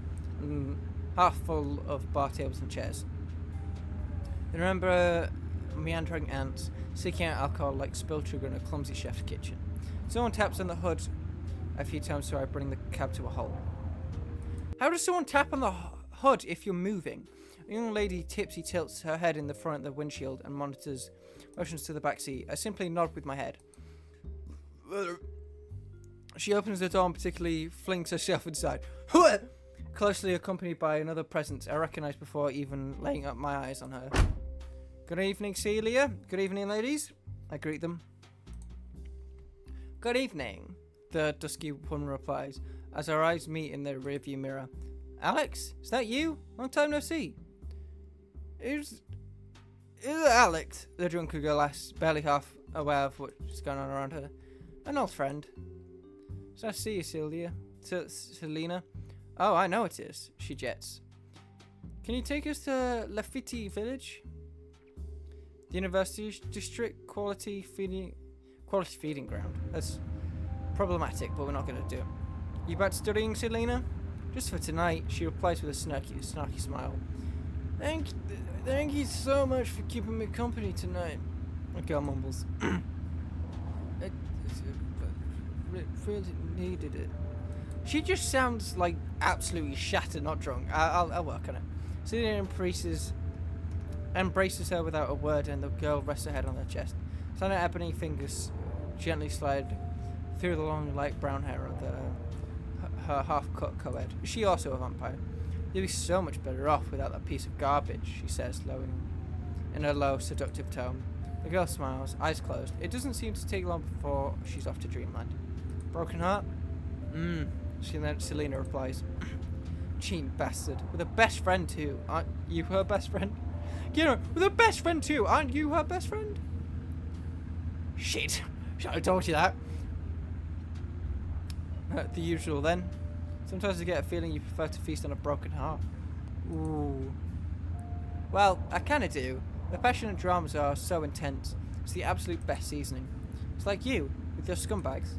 Speaker 1: half full of bar tables and chairs. I remember meandering ants seeking out alcohol like spilled sugar in a clumsy chef's kitchen. Someone taps on the hood a few times so I bring the cab to a halt. How does someone tap on the hood if you're moving? A young lady tipsy tilts her head in the front of the windshield and monitors motions to the back seat. I simply nod with my head. She opens the door and particularly flings herself inside. Closely accompanied by another presence I recognize before even laying up my eyes on her. Good evening, Celia. Good evening, ladies. I greet them. Good evening, the dusky woman replies, as our eyes meet in the rearview mirror. Alex, is that you? Long time no see. Is Alex? The drunken girl asks, barely half aware of what's going on around her. An old friend. It's nice to see you, Celia. Selena. Oh, I know it is. She jets. Can you take us to Lafitte Village? The University District Quality Feeding Ground. That's problematic, but we're not going to do it. You about studying, Selena? Just for tonight, she replies with a snarky smile. Thank you so much for keeping me company tonight. The girl mumbles. I really needed it. She just sounds like absolutely shattered, not drunk. I'll work on it. Selena embraces her without a word, and the girl rests her head on her chest. Tiny ebony fingers gently slide through the long light brown hair of her half-cut co-ed. Is she also a vampire? You'd be so much better off without that piece of garbage, she says, in a low, seductive tone. The girl smiles, eyes closed. It doesn't seem to take long before she's off to dreamland. Broken heart? Selena replies. Cheating bastard. With a best friend too. Aren't you her best friend? You know, with a best friend too. Aren't you her best friend? Shit. Should I told you that? The usual then. Sometimes I get a feeling you prefer to feast on a broken heart. Ooh. Well, I kinda do. The passionate dramas are so intense. It's the absolute best seasoning. It's like you, with your scumbags.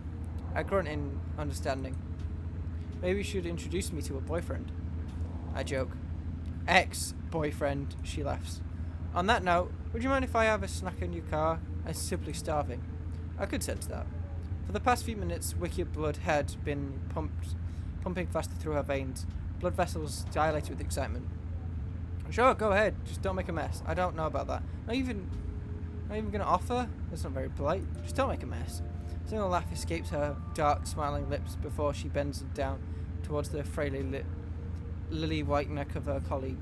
Speaker 1: I grunt in understanding. Maybe you should introduce me to a boyfriend. I joke. Ex-boyfriend, she laughs. On that note, would you mind if I have a snack in your car? I'm simply starving. I could sense that. For the past few minutes, wicked blood had been pumping faster through her veins. Blood vessels dilated with excitement. Sure, go ahead. Just don't make a mess. I don't know about that. Not even gonna offer? That's not very polite. Just don't make a mess. A single laugh escapes her dark, smiling lips before she bends down towards the frailly lit lily white neck of her colleague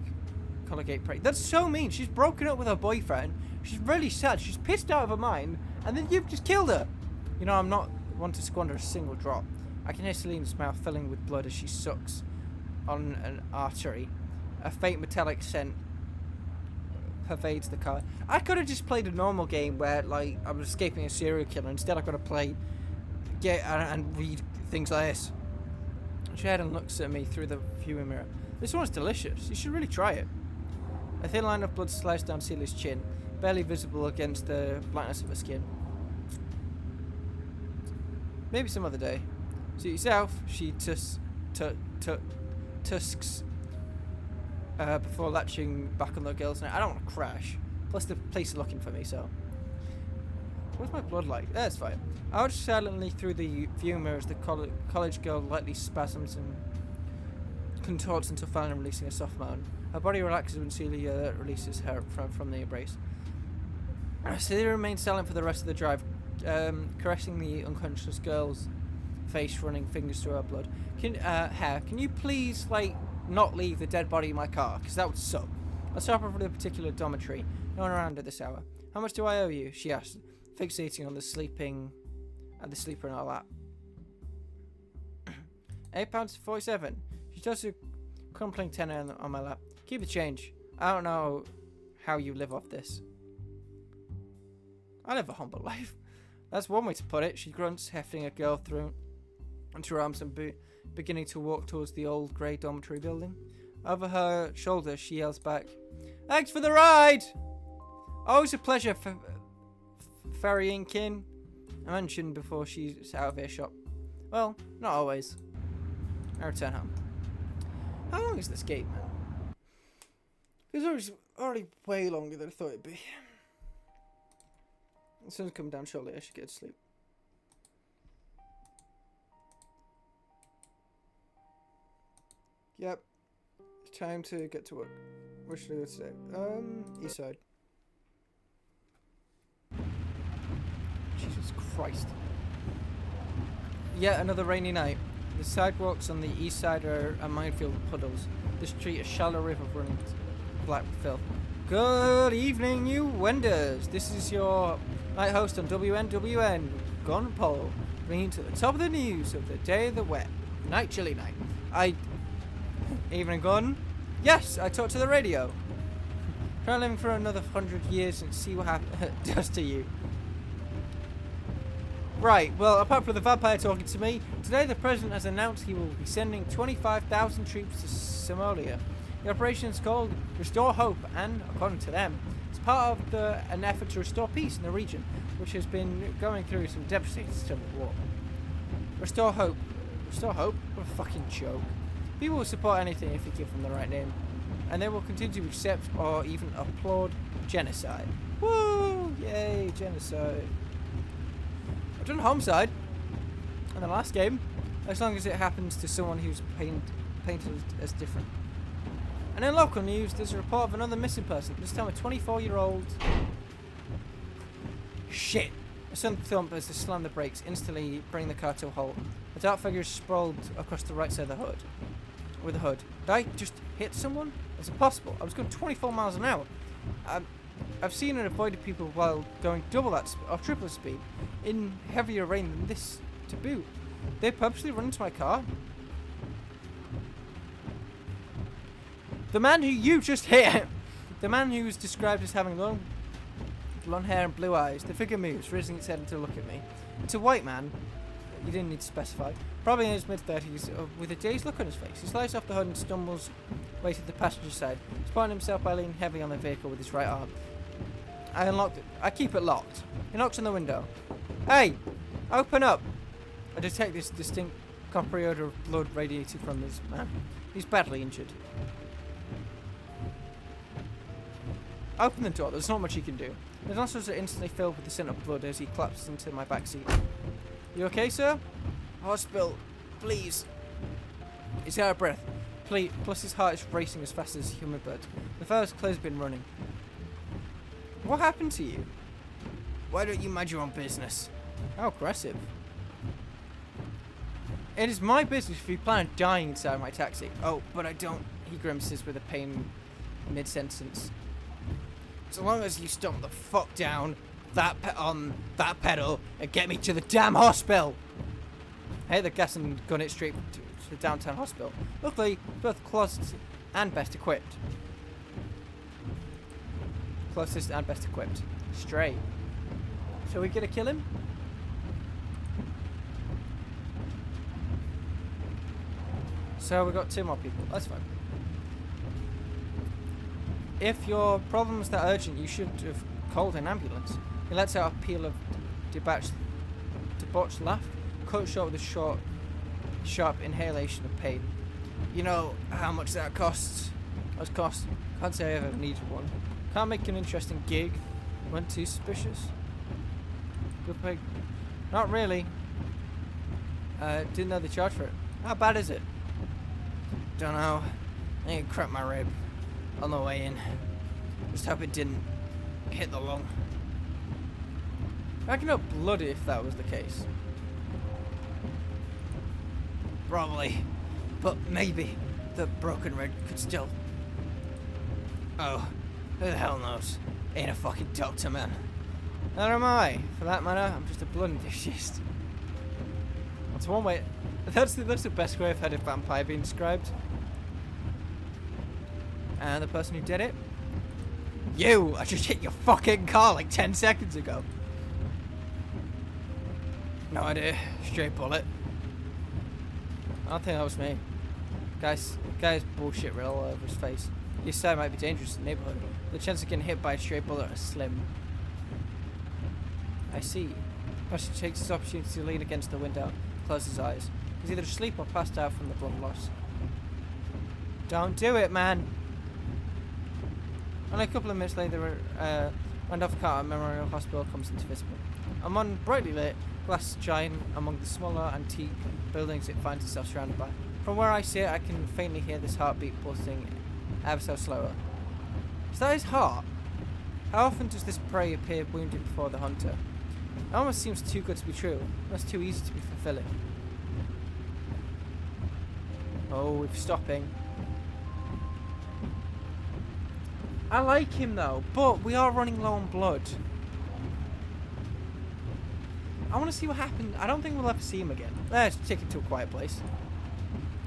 Speaker 1: prey. That's so mean. She's broken up with her boyfriend. She's really sad. She's pissed out of her mind, and then you've just killed her. You know, I'm not want to squander a single drop. I can hear Selena's mouth filling with blood as she sucks on an artery. A faint metallic scent pervades the car. I could have just played a normal game where, like, I was escaping a serial killer. Instead, I've got to play, and read things like this. Sheridan looks at me through the viewing mirror. This one's delicious. You should really try it. A thin line of blood slides down Celia's chin, barely visible against the blackness of her skin. Maybe some other day. Suit yourself, she tusks before latching back on the girl's neck. I don't want to crash. Plus the police are looking for me, so... What's my blood like? That's fine. I watch silently through the view mirror as the college girl lightly spasms and contorts until finally releasing a soft moan. Her body relaxes when Celia releases her from the embrace. Celia remains silent for the rest of the drive, caressing the unconscious girl's face, running fingers through her blood. Hair, can you please, like, not leave the dead body in my car? Because that would suck. I'll stop her for the particular dormitory. No one around at this hour. How much do I owe you? She asked, fixating on the sleeper in our lap. £8.47. She tosses a crumpling tenner on my lap. Keep the change. I don't know how you live off this. I live a humble life. That's one way to put it. She grunts, hefting a girl through into her arms and beginning to walk towards the old grey dormitory building. Over her shoulder, she yells back, "Thanks for the ride! Always a pleasure ferrying kin," I mentioned before she's out of earshot. Well, not always. I return home. How long is this game, man? It's already way longer than I thought it'd be. The sun's coming down shortly. I should get to sleep. Yep. It's time to get to work. Where should I go today? East side. Jesus Christ. Yet another rainy night. The sidewalks on the east side are a minefield of puddles. The street a shallow river running black with filth. Good evening, you wenders. This is your night host on WNWN, Gon Polo, bringing to the top of the news of the day of the wet. Night, chilly night. Evening, Gon. Yes, I talked to the radio. Try living for another 100 years and see what does to you. Right, well, apart from the vampire talking to me, today the president has announced he will be sending 25,000 troops to Somalia. The operation is called Restore Hope, and, according to them, it's part of an effort to restore peace in the region, which has been going through some devastating civil war. Restore Hope. Restore Hope? What a fucking joke. People will support anything if you give them the right name, and they will continue to accept or even applaud genocide. Woo! Yay, genocide. I've done homicide in the last game, as long as it happens to someone who's painted as different. And in local news, there's a report of another missing person, this time a 24-year-old... Shit! A sudden thump as they slam the brakes, instantly bring the car to a halt. A dark figure is sprawled across the right side of the hood. With the hood. Did I just hit someone? Is it possible? I was going 24 miles an hour. I've seen and avoided people while going double that or triple speed in heavier rain than this to boot. They purposely run into my car. The man who you just hit, the man who was described as having long blonde hair and blue eyes, the figure moves, raising its head to look at me. It's a white man. You didn't need to specify. Probably in his mid-30s, with a dazed look on his face. He slides off the hood and stumbles away to the passenger side, supporting himself by leaning heavy on the vehicle with his right arm. I unlocked it. I keep it locked. He knocks on the window. Hey! Open up! I detect this distinct coppery odour of blood radiating from this man. He's badly injured. Open the door. There's not much he can do. His nostrils are instantly filled with the scent of blood as he collapses into my backseat. You okay, sir? Hospital, please. He's out of breath. Plus his heart is racing as fast as a human bird. The fellow's clearly been running. What happened to you? Why don't you mind your own business? How aggressive. It is my business if you plan on dying inside my taxi. Oh, but I don't. He grimaces with a pain mid-sentence. So long as you stomp the fuck down, that pedal and get me to the damn hospital. I hit the gas and gun it straight to the downtown hospital. Luckily, both closest and best equipped. Closest and best equipped. Straight. Shall we get to kill him? So we got 2 more people. That's fine. If your problem's that urgent, you should have called an ambulance. He lets out a peal of debauched laugh, cut short with a sharp inhalation of pain. You know how much that costs? Can't say I ever needed one. Can't make an interesting gig. Weren't too suspicious. Good pig. Not really. Didn't know the charge for it. How bad is it? Don't know. I think it cracked my rib on the way in. Just hope it didn't hit the lung. I'd up bloody if that was the case. Probably. But maybe the broken rib could still... Oh, who the hell knows? Ain't a fucking doctor, man. Neither am I. For that matter, I'm just a blood enthusiast. That's one way... That's the best way I've had a vampire being described. And the person who did it? You! I just hit your fucking car like 10 seconds ago. No idea. Straight bullet. I don't think that was me. Guy's bullshit real all over his face. His side might be dangerous in the neighborhood. The chance of getting hit by a stray bullet are slim. I see. Pastor takes his opportunity to lean against the window, close his eyes. He's either asleep or passed out from the blood loss. Don't do it, man! Only a couple of minutes later, Randolph Carter Memorial Hospital comes into visible. Among brightly lit glass giant among the smaller antique buildings it finds itself surrounded by. From where I sit, I can faintly hear this heartbeat pulsing ever so slower. Is that his heart? How often does this prey appear wounded before the hunter? It almost seems too good to be true. Almost too easy to be fulfilling. Oh, we're stopping. I like him though, but we are running low on blood. I want to see what happened. I don't think we'll ever see him again. Let's take him to a quiet place.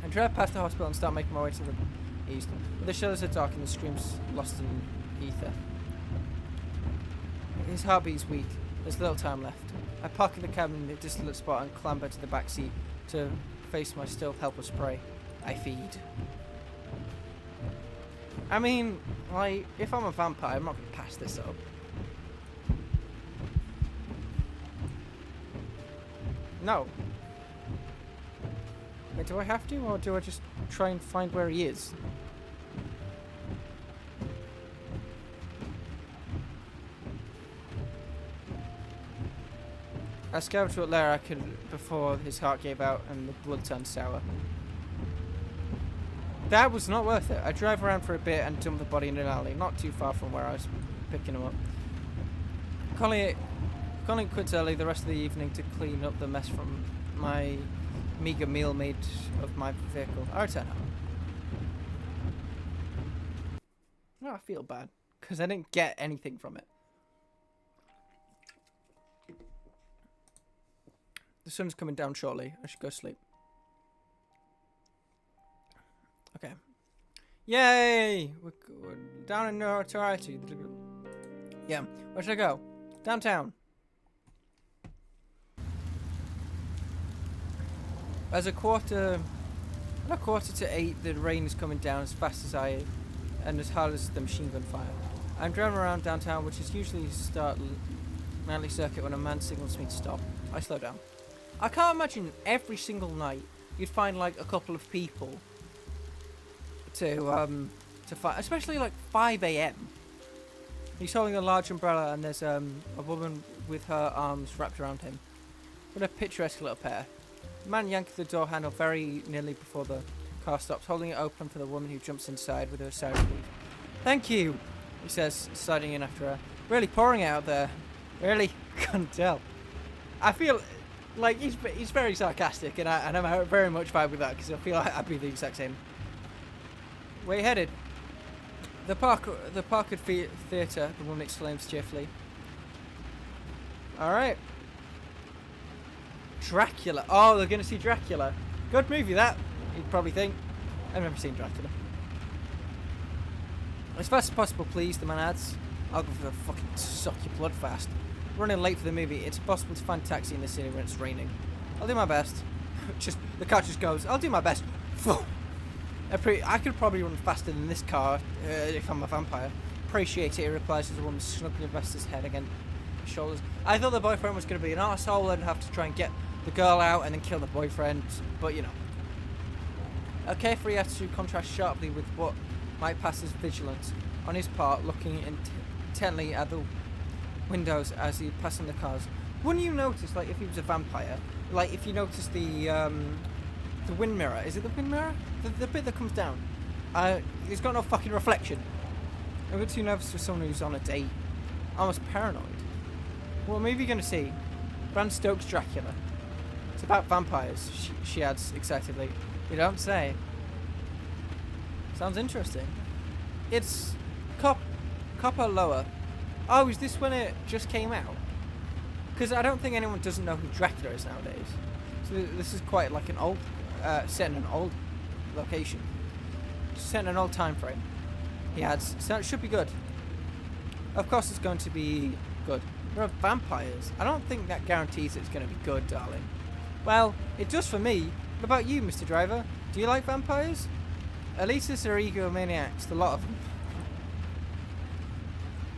Speaker 1: I drive past the hospital and start making my way to the east. But the shadows are dark and the screams lost in ether. His heartbeat's weak. There's little time left. I park in the cabin in a distant spot and clamber to the back seat to face my still helpless prey. I feed. I mean, like, if I'm a vampire, I'm not going to pass this up. No. Wait, do I have to, or do I just try and find where he is? I scoured what lair I could before his heart gave out and the blood turned sour. That was not worth it. I drive around for a bit and dump the body in an alley, not too far from where I was picking him up. Colin quits early the rest of the evening to clean up the mess from my meager meal made of my vehicle. I return home. No, I feel bad because I didn't get anything from it. The sun's coming down shortly. I should go sleep. Okay. Yay! We're down in notoriety. Yeah. Where should I go? Downtown. As a quarter to 8, the rain is coming down as fast as and as hard as the machine gun fire. I'm driving around downtown, which is usually start nightly circuit when a man signals me to stop. I slow down. I can't imagine every single night you'd find like a couple of people to fight, especially like 5 a.m. He's holding a large umbrella and there's a woman with her arms wrapped around him. What a picturesque little pair. The man yanked the door handle very nearly before the car stops, holding it open for the woman who jumps inside with her siren beat. Thank you, he says, sliding in after her. Really pouring out there. Really? Can't tell. I feel like he's very sarcastic, and I'm very much vibe with that because I feel like I'd be the exact same. Where you headed? The Parker Theatre, the woman exclaims cheerfully. Alright. Dracula. Oh, they're going to see Dracula. Good movie, that. You'd probably think. I've never seen Dracula. As fast as possible, please, the man adds. I'll go for the fucking suck your blood fast. Running late for the movie. It's impossible to find a taxi in the city when it's raining. I'll do my best. The car just goes, I'll do my best. I could probably run faster than this car if I'm a vampire. Appreciate it, he replies as the woman snuggling Investor's head against his shoulders. I thought the boyfriend was going to be an arsehole and have to try and get the girl out and then kill the boyfriend, but you know. A carefree attitude contrasts sharply with what might pass as vigilance on his part, looking intently at the windows as he passing the cars. Wouldn't you notice, like, if he was a vampire, like, if you notice the wind mirror, is it the wind mirror? The bit that comes down. It's got no fucking reflection. I'm a bit too nervous for someone who's on a date. Almost paranoid. What movie are you going to see? Bram Stoker's Dracula. It's about vampires, she adds excitedly. You don't say. Sounds interesting. It's Copper Lower. Oh, is this when it just came out? Because I don't think anyone doesn't know who Dracula is nowadays. So this is quite like an old, set in an old location. Set in an old time frame. He adds, so it should be good. Of course it's going to be good. There are vampires. I don't think that guarantees it's going to be good, darling. Well, it does for me. What about you, Mr. Driver? Do you like vampires? Elites are egomaniacs, a lot of them.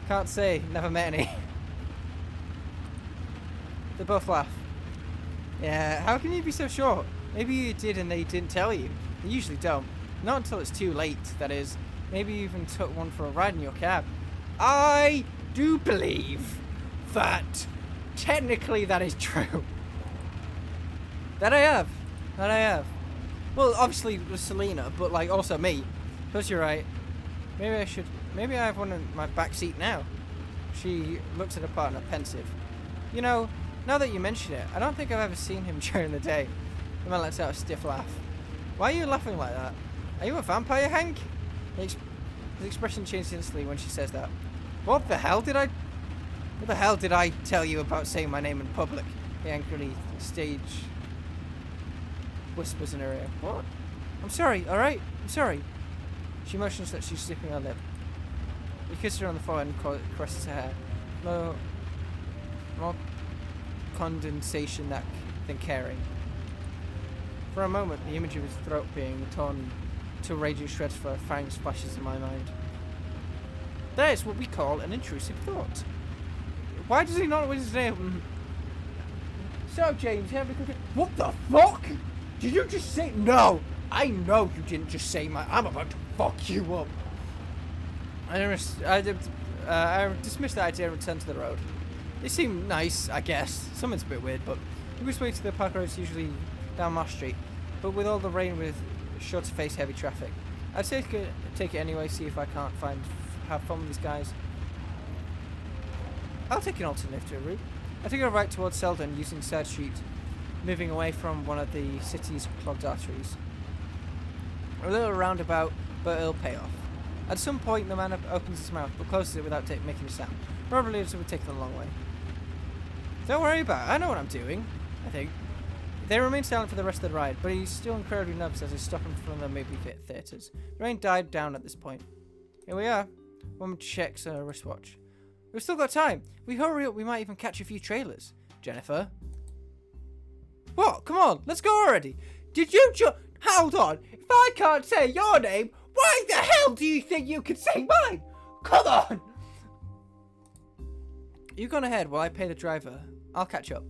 Speaker 1: Can't say, never met any. They both laugh. Yeah, how can you be so sure? Maybe you did and they didn't tell you. They usually don't. Not until it's too late, that is. Maybe you even took one for a ride in your cab. I do believe that technically that is true. That I have. Well, obviously with Selena, but like also me. Plus you're right. Maybe I have one in my back seat now. She looks at her partner, pensive. You know, now that you mention it, I don't think I've ever seen him during the day. The man lets out a stiff laugh. Why are you laughing like that? Are you a vampire, Hank? His expression changes instantly when she says that. What the hell did I tell you about saying my name in public? He angrily whispers in her ear. What? I'm sorry, alright? I'm sorry. She motions that she's slipping her lip. He kisses her on the forehead and caresses her hair. More condensation than caring. For a moment, the image of his throat being torn to raging shreds for her fangs flashes in my mind. That is what we call an intrusive thought. Why does he not know his name? So, James, you have a quick... What the fuck? Did you just say... No! I know you didn't just say my... I'm about to fuck you up. I dismissed the idea and returned to the road. It seemed nice, I guess. Something's a bit weird, but... The quickest way to the park road is usually down Marsh Street. But with all the rain, we're sure to face heavy traffic. I'd say take it anyway, see if I can't have fun with these guys. I'll take an alternative route. I think I'll right towards Selden using side street, moving away from one of the city's clogged arteries. A little roundabout, but it'll pay off. At some point, the man opens his mouth, but closes it without making a sound. Probably it would take them a long way. Don't worry about it. I know what I'm doing, I think. They remain silent for the rest of the ride, but he's still incredibly nervous as they stop in front of the movie theatres. The rain died down at this point. Here we are. Woman checks her wristwatch. We've still got time. If we hurry up, we might even catch a few trailers. Jennifer? What? Come on, let's go already. Did you Hold on. If I can't say your name, why the hell do you think you can say mine? Come on! You go on ahead while I pay the driver. I'll catch up.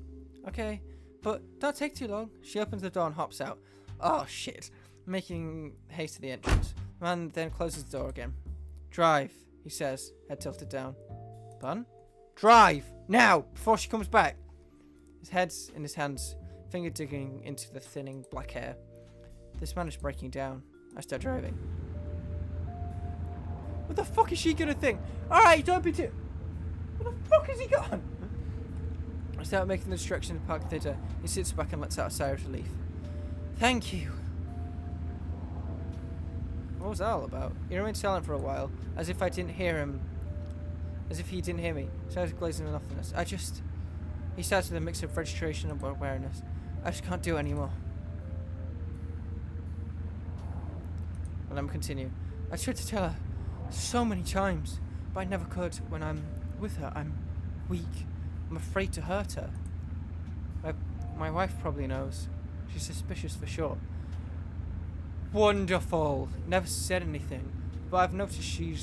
Speaker 1: Okay, but don't take too long. She opens the door and hops out. Oh, shit. Making haste to the entrance. The man then closes the door again. Drive, he says, head tilted down. Pardon? Drive! Now! Before she comes back! His head's in his hands, finger digging into the thinning black hair. This man is breaking down. I start driving. What the fuck is she gonna think? Alright, don't be too... What the fuck has he got? I start making the instruction in the park theatre. He sits back and lets out a sigh of relief. Thank you. What was that all about? He remained silent for a while, as if I didn't hear him. As if he didn't hear me. So I was glazing in nothingness. He starts with a mix of frustration and awareness. I just can't do it anymore. Well, let me continue. I tried to tell her so many times, but I never could. When I'm with her, I'm weak. I'm afraid to hurt her. My wife probably knows. She's suspicious for sure. Wonderful. Never said anything, but I've noticed she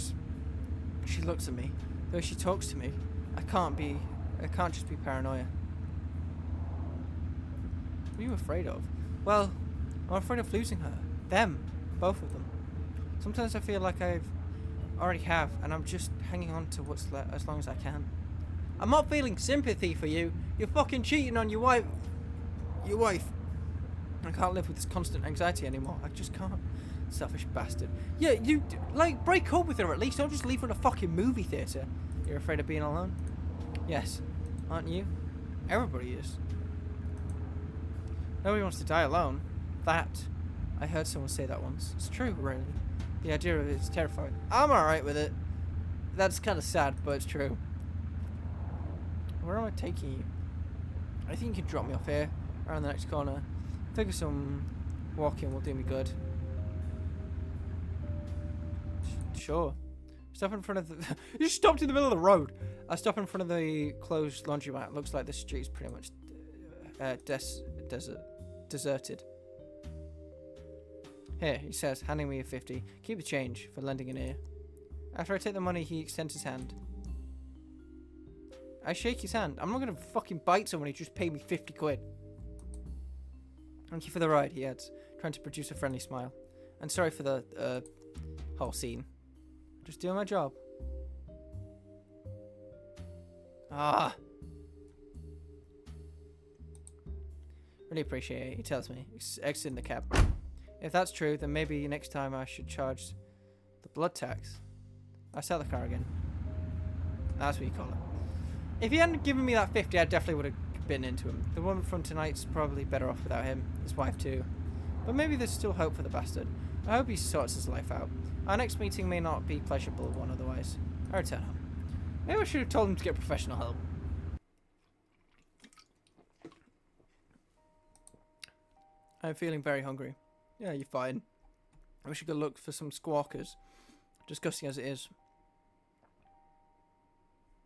Speaker 1: looks at me, the way she talks to me. It can't just be paranoia. What are you afraid of? Well, I'm afraid of losing her. Them. Both of them. Sometimes I feel like I've already have, and I'm just hanging on to what's left as long as I can. I'm not feeling sympathy for you. You're fucking cheating on your wife. I can't live with this constant anxiety anymore. I just can't. Selfish bastard. Yeah, you, like, break up with her at least. Don't just leave her in a fucking movie theatre. You're afraid of being alone? Yes. Aren't you? Everybody is. Nobody wants to die alone. That. I heard someone say that once. It's true, really. The idea of it is terrifying. I'm alright with it. That's kind of sad, but it's true. Where am I taking you? I think you can drop me off here, around the next corner. Figure some walking will do me good. Sure. Stop in front of the... You just stopped in the middle of the road. I stop in front of the closed laundromat. Looks like the street's pretty much deserted. Here, he says, handing me a 50. Keep the change for lending an ear. After I take the money, he extends his hand. I shake his hand. I'm not going to fucking bite someone who just paid me 50 quid. Thank you for the ride, he adds, trying to produce a friendly smile. And sorry for the whole scene. Just doing my job. Ah. Really appreciate it, he tells me, exiting the cab. If that's true, then maybe next time I should charge the blood tax. I sell the car again. That's what you call it. If he hadn't given me that 50, I definitely would have bitten into him. The woman from tonight's probably better off without him. His wife too. But maybe there's still hope for the bastard. I hope he sorts his life out. Our next meeting may not be pleasurable one otherwise. I return home. Maybe I should have told him to get professional help. I'm feeling very hungry. Yeah, you're fine. We should go look for some squawkers. Disgusting as it is.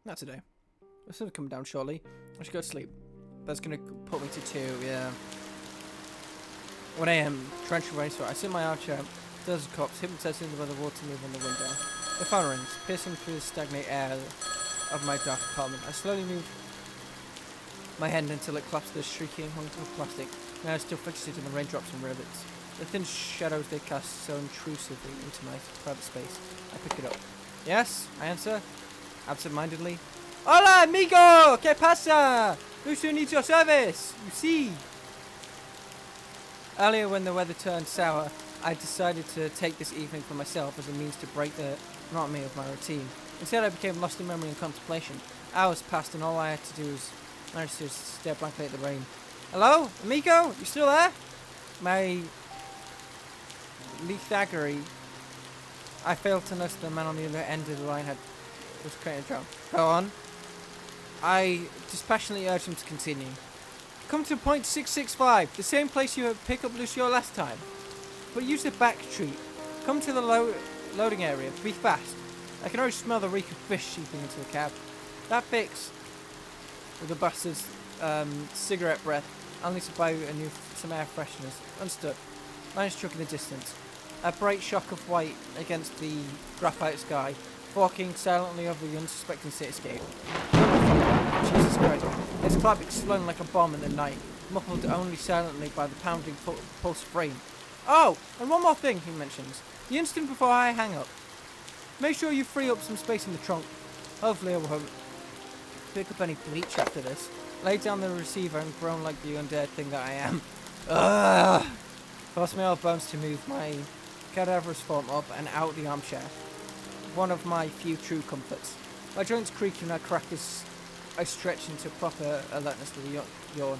Speaker 1: Not today. This will come down shortly. I should go to sleep. That's gonna put me to 2, yeah. 1 AM, torrential rainstorm. I sit in my armchair, dozens of cops, hypnotizing by the water move on the window. The phone rings, piercing through the stagnant air of my dark apartment. I slowly move my hand until it claps to the shrieking hunk of plastic. Now it's still fixated on the raindrops and rivets. The thin shadows they cast so intrusively into my private space. I pick it up. Yes, I answer, absent-mindedly. Hola, amigo! ¿Qué pasa? Who needs your service? You see. Earlier, when the weather turned sour, I decided to take this evening for myself as a means to break the monotony of my routine. Instead, I became lost in memory and contemplation. Hours passed, and all I had to do was manage to stare blankly at the rain. Hello, amigo? You still there? My lethargy. I failed to notice the man on the other end of the line was creating a drum. Go on. I dispassionately urged him to continue. Come to point 665, the same place you had picked up Lucio last time. But use the back street. Come to the loading area. Be fast. I can already smell the reek of fish seeping into the cab. That fix. With the bastard's cigarette breath. I'll need to buy some air fresheners. Understood. Line struck in the distance. A bright shock of white against the graphite sky, walking silently over the unsuspecting cityscape. Jesus Christ. Its clap exploding like a bomb in the night, muffled only silently by the pounding pulse of rain. Oh, and one more thing, he mentions. The instant before I hang up. Make sure you free up some space in the trunk. Hopefully I won't pick up any bleach after this. Lay down the receiver and groan like the undead thing that I am. Ugh! Force my old bones to move my cadaverous form up and out the armchair. One of my few true comforts. My joints creak and I crack as I stretch into proper alertness with a yawn.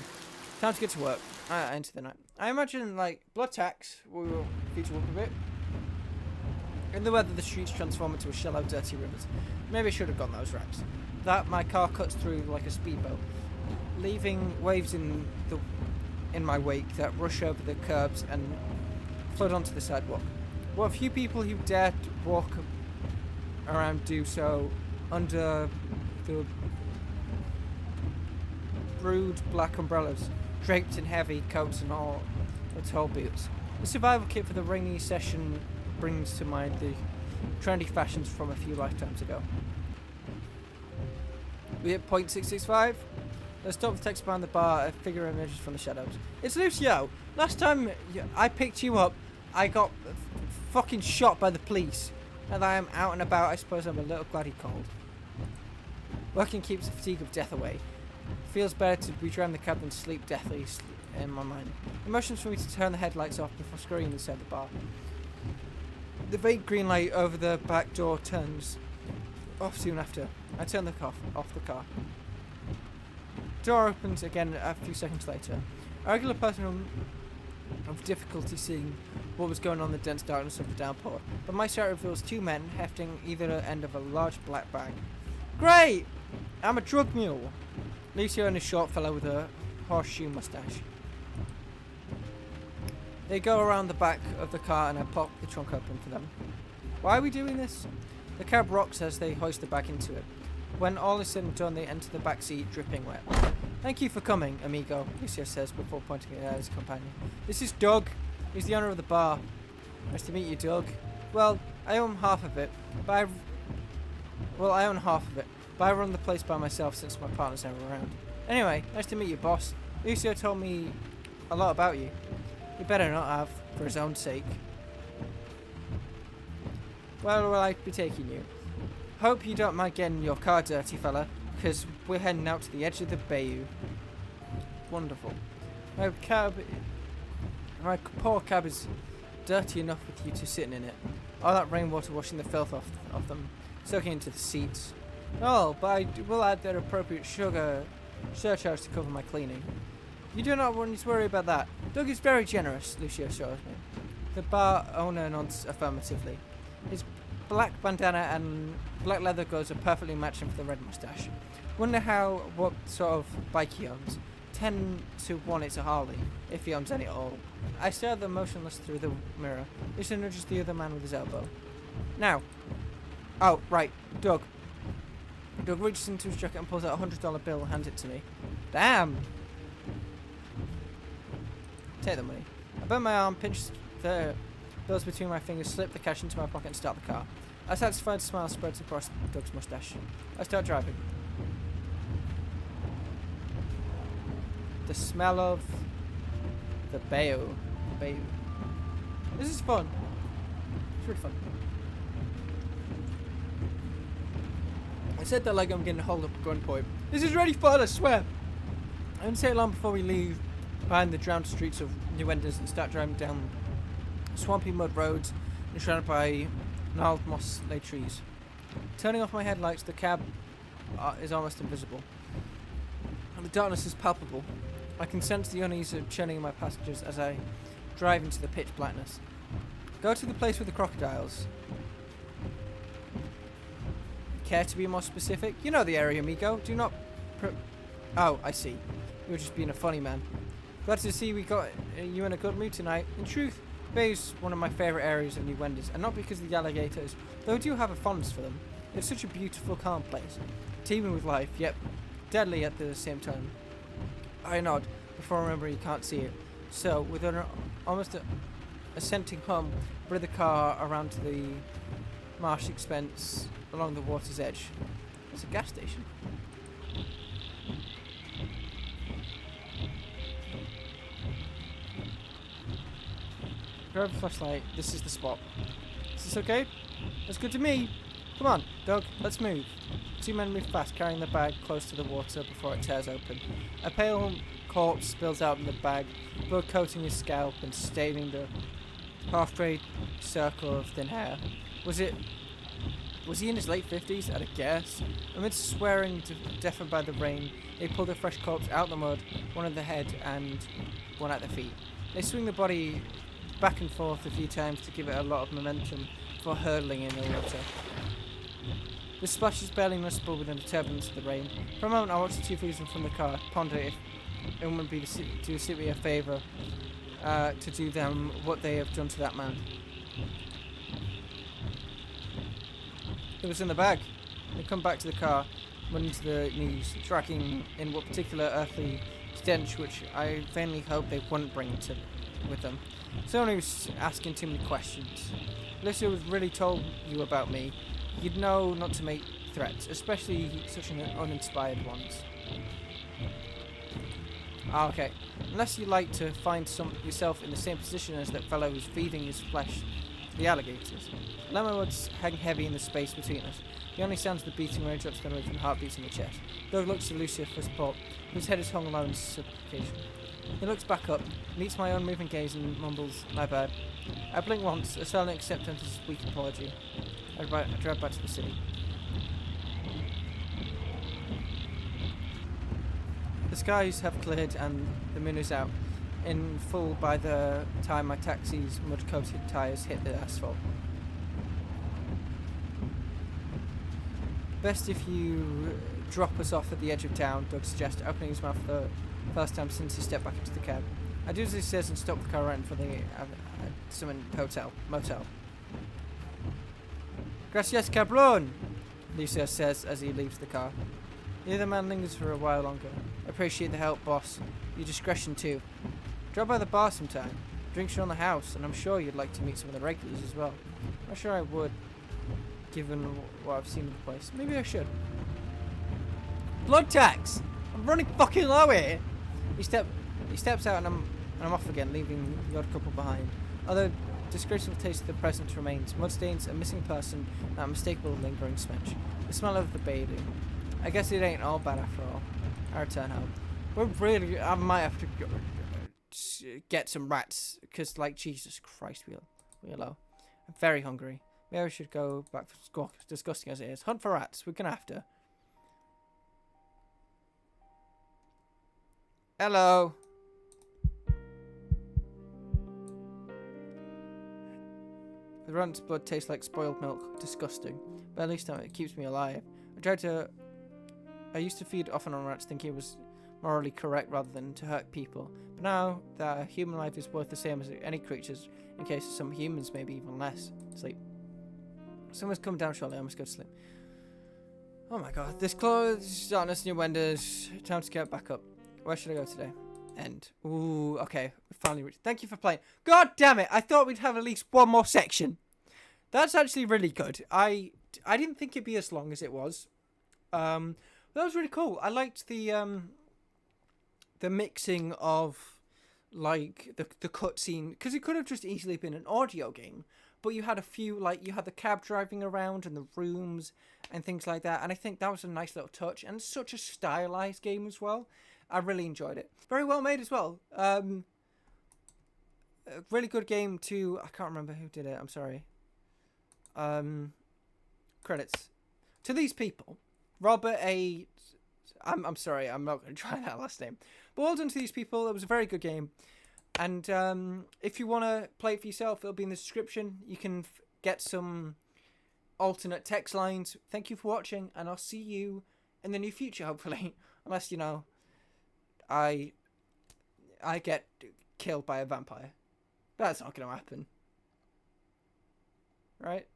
Speaker 1: Time to get to work. Into the night. I imagine, like, blood tax will feature up a bit. In the weather, the streets transform into a shallow, dirty rivers. Maybe I should have gone those racks. That my car cuts through like a speedboat. leaving waves in my wake that rush over the curbs and flood onto the sidewalk. What few people who dare to walk around do so under the rude black umbrellas, draped in heavy coats and all the tall boots. The survival kit for the rainy session brings to mind the trendy fashions from a few lifetimes ago. We hit point 665. Let's stop the text behind the bar. A figure emerges from the shadows. It's Lucio. Last time I picked you up, I got fucking shot by the police. Now that I am out and about, I suppose I'm a little glad he called. Working keeps the fatigue of death away. Feels better to be driving the cab than sleep deathly in my mind. It motions for me to turn the headlights off before scurrying inside the bar. The vague green light over the back door turns off soon after. I turn the car off the car. Door opens again a few seconds later. A regular person of difficulty seeing what was going on in the dense darkness of the downpour, but my sight reveals two men hefting either end of a large black bag. Great! I'm a drug mule! Lucio and a short fellow with a horseshoe mustache. They go around the back of the car and I pop the trunk open for them. Why are we doing this? The cab rocks as they hoist the bag into it. When all is said and done, they enter the back seat, dripping wet. Thank you for coming, amigo, Lucio says before pointing at his companion. This is Doug. He's the owner of the bar. Nice to meet you, Doug. Well, I own half of it, but I own half of it, but I run the place by myself since my partner's never around. Anyway, nice to meet you, boss. Lucio told me a lot about you. You better not have, for his own sake. Where will I be taking you? Hope you don't mind getting your car dirty, fella, because we're heading out to the edge of the bayou. Wonderful. My poor cab is dirty enough with you two sitting in it. All that rainwater washing the filth off them, soaking into the seats. Oh, but I will add their appropriate sugar surcharge to cover my cleaning. You do not need to worry about that. Doug is very generous, Lucio assures me. The bar owner nods affirmatively. His black bandana and black leather gloves are perfectly matching for the red mustache. Wonder what sort of bike he owns. 10 to 1 it's a Harley, if he owns any at all. I stare at them motionless through the mirror. Lucio nudges the other man with his elbow. Now. Oh, right, Doug. Doug reaches into his jacket and pulls out a $100 bill and hands it to me. Damn! Take the money. I bend my arm, pinch the bills between my fingers, slip the cash into my pocket and start the car. A satisfied smile spreads across Doug's mustache. I start driving. The smell of the bayou. This is fun. It's really fun. I said that like I'm getting hold up at gunpoint. This is really fun, I swear. I didn't say long before we leave behind the drowned streets of New Enders and start driving down swampy mud roads enshrouded by gnarled moss-laid trees. Turning off my headlights, the cab is almost invisible. The darkness is palpable. I can sense the unease of churning in my passengers as I drive into the pitch blackness. Go to the place with the crocodiles. Care to be more specific? You know the area, amigo. Do not... Oh, I see. You're just being a funny man. Glad to see we got you in a good mood tonight. In truth, Bay is one of my favourite areas of New Enders, and not because of the alligators, though I do have a fondness for them. It's such a beautiful, calm place, teeming with life, yet deadly at the same time. I nod, before remembering you can't see it. So, with an almost assenting hum, bring the car around to the marsh expanse along the water's edge. It's a gas station. Grab a flashlight. This is the spot. Is this okay? That's good to me. Come on, Doug, let's move. Two men move fast, carrying the bag close to the water before it tears open. A pale corpse spills out in the bag, blood coating his scalp and staining the half-frayed circle of thin hair. Was he in his late 50s, at a guess? Amidst swearing, deafened by the rain, they pull the fresh corpse out the mud, one at the head and one at the feet. They swing the body back and forth a few times to give it a lot of momentum before hurtling in the water. The splash is barely noticeable within the turbulence of the rain. For a moment, I watched the two figures from the car, ponder if it would be to suit me a favour to do them what they have done to that man. It was in the bag. They come back to the car, running to the knees, dragging in what particular earthly stench which I vainly hoped they wouldn't bring with them. Someone was asking too many questions. Unless it was really told you about me, you'd know not to make threats, especially such uninspired ones. Ah, okay. Unless you like to find yourself in the same position as that fellow who's feeding his flesh to the alligators. Lemmerwood's hang heavy in the space between us. The only sounds of the beating raindrops that away from heartbeats in the chest. Doug looks to Lucia for support, whose head is hung low in supplication. He looks back up, meets my unmoving gaze and mumbles, "My bad." I blink once, a silent acceptance of his weak apology. I drive back to the city. The skies have cleared and the moon is out, in full by the time my taxi's mud-coated tyres hit the asphalt. Best if you drop us off at the edge of town, Doug suggests, opening his mouth for the first time since he stepped back into the cab. I do as he says and stop the car right in front of the motel. Gracias, cabron, Lucia says as he leaves the car. The other man lingers for a while longer. Appreciate the help, boss. Your discretion too. Drop by the bar sometime. Drinks are on the house, and I'm sure you'd like to meet some of the regulars as well. I'm sure I would, given what I've seen of the place. Maybe I should. Blood tax! I'm running fucking low here! He steps out and I'm off again, leaving the odd couple behind. Although disgraceful taste of the present remains, mudstains, a missing person, and that unmistakable lingering stench. The smell of the bathing. I guess it ain't all bad after all. I return home. I might have to get some rats, because, like, Jesus Christ, we're low. I'm very hungry. Maybe I should go back for school, disgusting as it is. Hunt for rats. We're gonna have to. Hello. The rat's blood tastes like spoiled milk. Disgusting. But at least it keeps me alive. I used to feed often on rats, thinking it was morally correct rather than to hurt people. But now that a human life is worth the same as any creature's, in case of some humans, maybe even less. Sleep. Someone's coming down shortly. I must go to sleep. Oh my god. This clothes, darkness, new windows. Time to get back up. Where should I go today? End. Ooh, okay. We finally reached. Thank you for playing. God damn it. I thought we'd have at least one more section. That's actually really good. I didn't think it'd be as long as it was. That was really cool. I liked the mixing of, like, the cutscene, because it could have just easily been an audio game, but you had a few, like, you had the cab driving around and the rooms and things like that, and I think that was a nice little touch, and such a stylized game as well. I really enjoyed it. Very well made as well. A really good game too. I can't remember who did it. I'm sorry. Credits to these people. Robert A. I'm sorry. I'm not going to try that last name. But well done to these people. It was a very good game. And if you want to play it for yourself, it'll be in the description. You can get some alternate text lines. Thank you for watching, and I'll see you in the near future, hopefully. Unless, you know, I get killed by a vampire. That's not going to happen. Right?